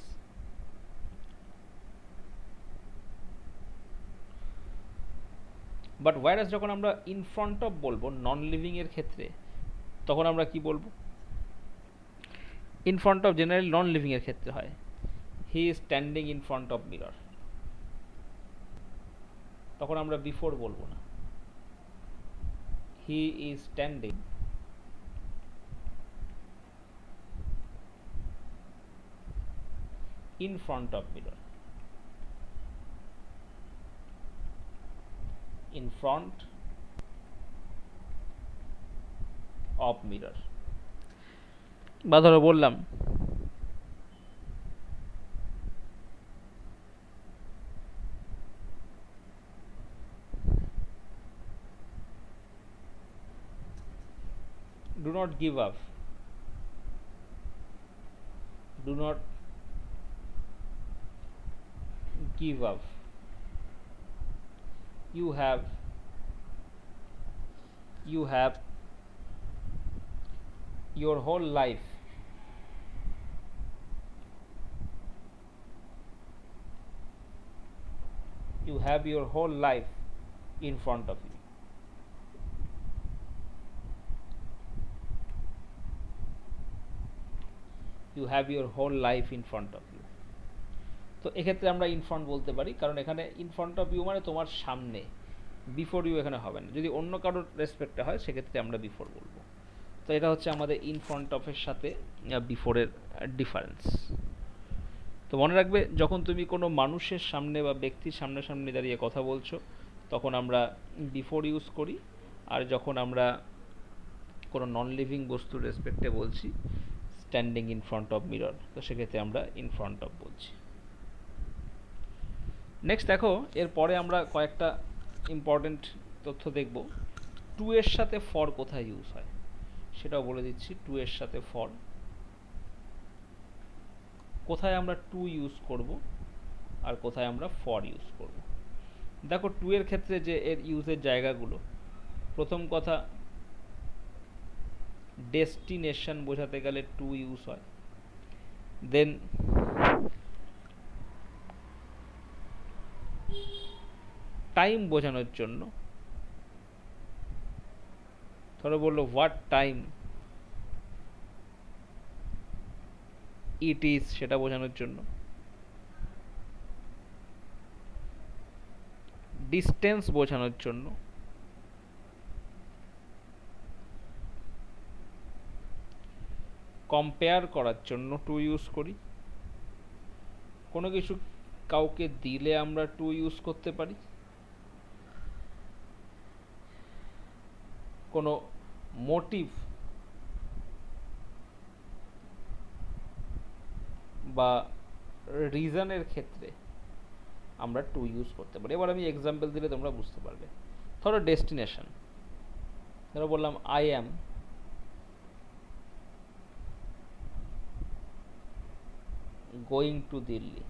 But Warsaw যখন আমরা ইন ফ্রন্ট অফ বলবো নন লিভিং এর ক্ষেত্রে, তখন আমরা কি বলবো? In front of general non living এর ক্ষেত্রে হয় হি is standing in front of mirror, তখন আমরা বিফোর বলবো না, হি is standing in front of mirror, in front of mirror। বা ধরো বললাম do not give up, do not give up, you have your whole life you have your whole life in front of you। you have your whole life in front of you। তো এক্ষেত্রে আমরা in front বলতে পারি, কারণ এখানে in front of you মানে তোমার সামনে, বিফোর ইউ এখানে হবে না। যদি অন্য কারোর রেসপেক্টে হয় সেক্ষেত্রে আমরা বিফোর বলবো। তো এটা হচ্ছে আমাদের ইন ফ্রন্ট অফের সাথে বিফোরের ডিফারেন্স। তো মনে রাখবে, যখন তুমি কোনো মানুষের সামনে বা ব্যক্তির সামনাসামনি দাঁড়িয়ে কথা বলছো তখন আমরা বিফোর ইউজ করি, আর যখন আমরা কোনো নন লিভিং বস্তুর রেসপেক্টে বলছি standing in front of mirror, তো সেক্ষেত্রে আমরা ইন ফ্রন্ট অফ বলছি। নেক্সট দেখো, এরপরে আমরা কয়েকটা ইম্পর্টেন্ট তথ্য দেখব। টু এর সাথে ফর কোথায় ইউজ হয় সেটাও বলে দিচ্ছি। টু এর সাথে ফর কোথায় আমরা টু ইউজ করব আর কোথায় আমরা ফর ইউজ করব। দেখো টু এর ক্ষেত্রে যে এর ইউজের জায়গাগুলো, প্রথম কথা ডেস্টিনেশন বোঝাতে গেলে টু ইউজ হয়। দেন টাইম বোঝানোর জন্য, ধরো বললো হোয়াট টাইম ইট ইজ, সেটা বোঝানোর জন্য। ডিস্টেন্স বোঝানোর জন্য, কম্পেয়ার করার জন্য টু ইউজ করি। কোনো কিছু কাউকে দিলে আমরা টু ইউজ করতে পারি। কোনো মোটিভ বা রিজনের ক্ষেত্রে আমরা টু ইউজ করতে পারি। এবার আমি এক্সাম্পল দিলে তোমরা বুঝতে পারবে। ধরো ডেস্টিনেশন, ধরো বললাম I am going to Delhi,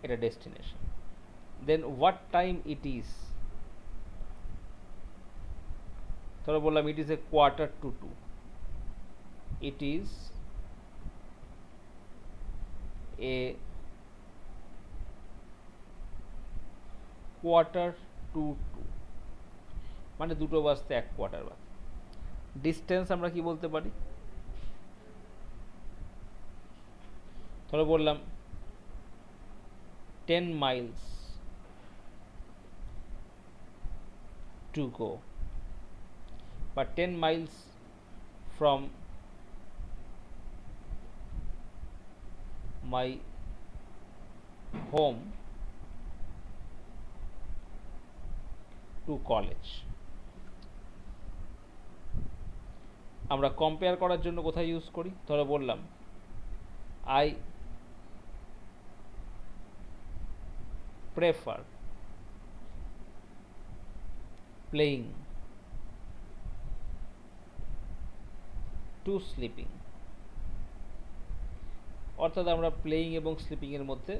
এটা destination. Then what time it is, ধরো বললাম it is a quarter to two, it is a quarter to two, মানে দুটো বাজতে এক কোয়ার্টার বাজে। ডিস্টেন্স আমরা কি বলতে পারি, ধরো বললাম 10 miles to go, বা 10 miles from my home to college। আমরা কম্পেয়ার করার জন্য কোথায় ইউজ করি, ধরো বললাম I prefer playing to sleeping, অর্থাৎ আমরা প্লেয়িং এবং স্লিপিংয়ের মধ্যে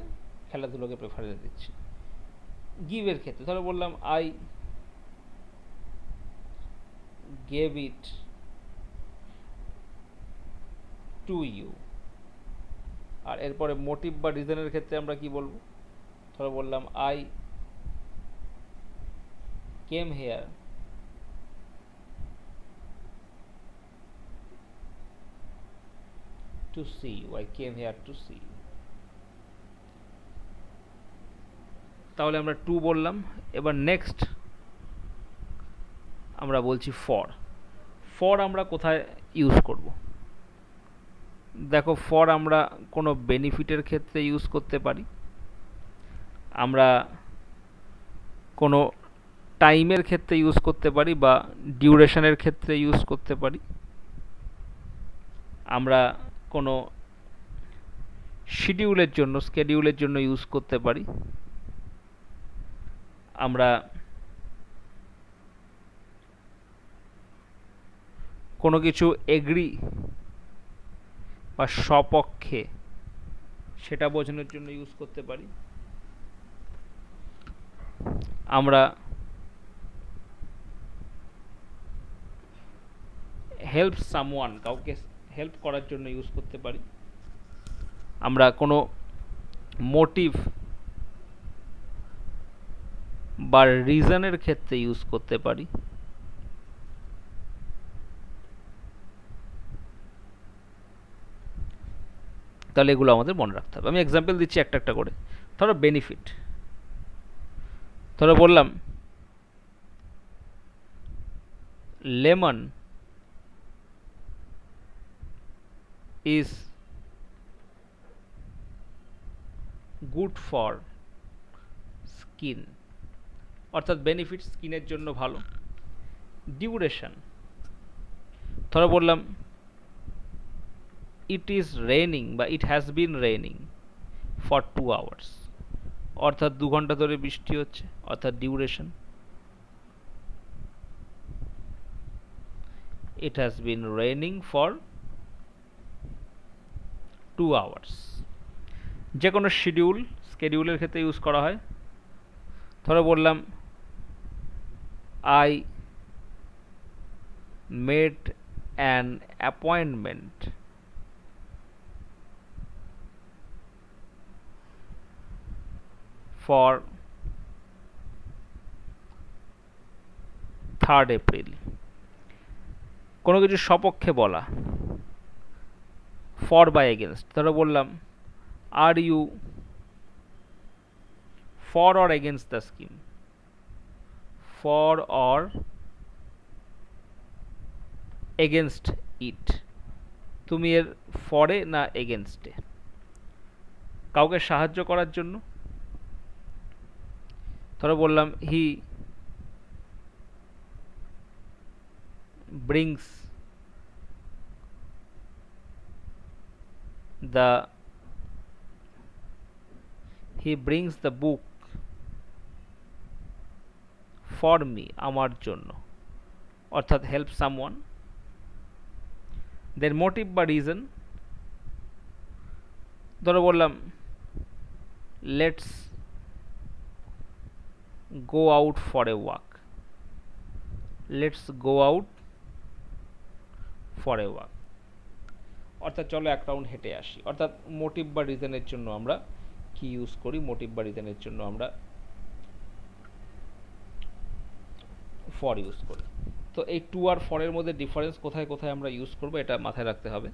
খেলাধুলোকে প্রেফারেন্স দিচ্ছি। গিভের ক্ষেত্রে ধরো বললাম I gave it to you. আর এরপরে মোটিভ বা রিজনের ক্ষেত্রে আমরা কি বলবো, ধরো বললাম I came here to see you, I came here to see you। তাহলে আমরা টু বললাম। এবার নেক্সট আমরা বলছি ফর। ফর আমরা কোথায় ইউজ করব? দেখো, ফর আমরা কোনো বেনিফিটের ক্ষেত্রে ইউজ করতে পারি, আমরা কোনো টাইমের ক্ষেত্রে ইউজ করতে পারি বা ডিউরেশনের ক্ষেত্রে ইউজ করতে পারি, আমরা কোনো শিডিউলের জন্য স্কেডিউলের জন্য ইউজ করতে পারি, আমরা কোনো কিছু এগ্রি বা সপক্ষে সেটা বোঝানোর জন্য ইউজ করতে পারি, আমরা হেল্প সামওয়ান কাউকে হেল্প করার জন্য ইউজ করতে পারি, আমরা কোনো মোটিভ বা রিজনের ক্ষেত্রে ইউজ করতে পারি, তাহলে এগুলো আমাদের মনে রাখতে হবে। আমি এক্সাম্পল দিচ্ছি একটা একটা করে। ধরো বেনিফিট, ধরো বললাম lemon is good for skin, অর্থাৎ বেনিফিট স্কিনের জন্য ভালো। ডিউরেশন, ধরো বললাম ইট ইজ রেইনিং বা it has been raining for 2 hours, অর্থাৎ 2 ঘন্টা ধরে বৃষ্টি হচ্ছে, অর্থাৎ duration. It has been raining for 2 hours। যে কোনো শিডিউল স্কেডিউলের ক্ষেত্রে ইউজ করা হয়। ধরো বললাম I made an appointment for 3rd April। কোনো কিছু সপক্ষে বলা, ফর বা এগেনস্ট। ধরো বললাম are you for or against the scheme, for or against it, তুমি এর ফরে না এগেনস্টে। কাউকে সাহায্য করার জন্য, ধরো বললাম হি brings the book for me, আমার জন্য, অর্থাৎ হেল্প সামওয়ান। দের মোটিভ বা রিজন, ধরো বললাম let's go out for a walk, let's go out for a walk, অর্থাৎ চলো এক রাউন্ড হেঁটে আসি। অর্থাৎ মোটিভ বা রিজনের জন্য আমরা কি ইউজ করি, মোটিভ বা রিজনের জন্য আমরা ফর ইউজ করি। তো এই টু আর ফরের মধ্যে ডিফারেন্স কোথায় কোথায় আমরা ইউজ করবো এটা মাথায় রাখতে হবে।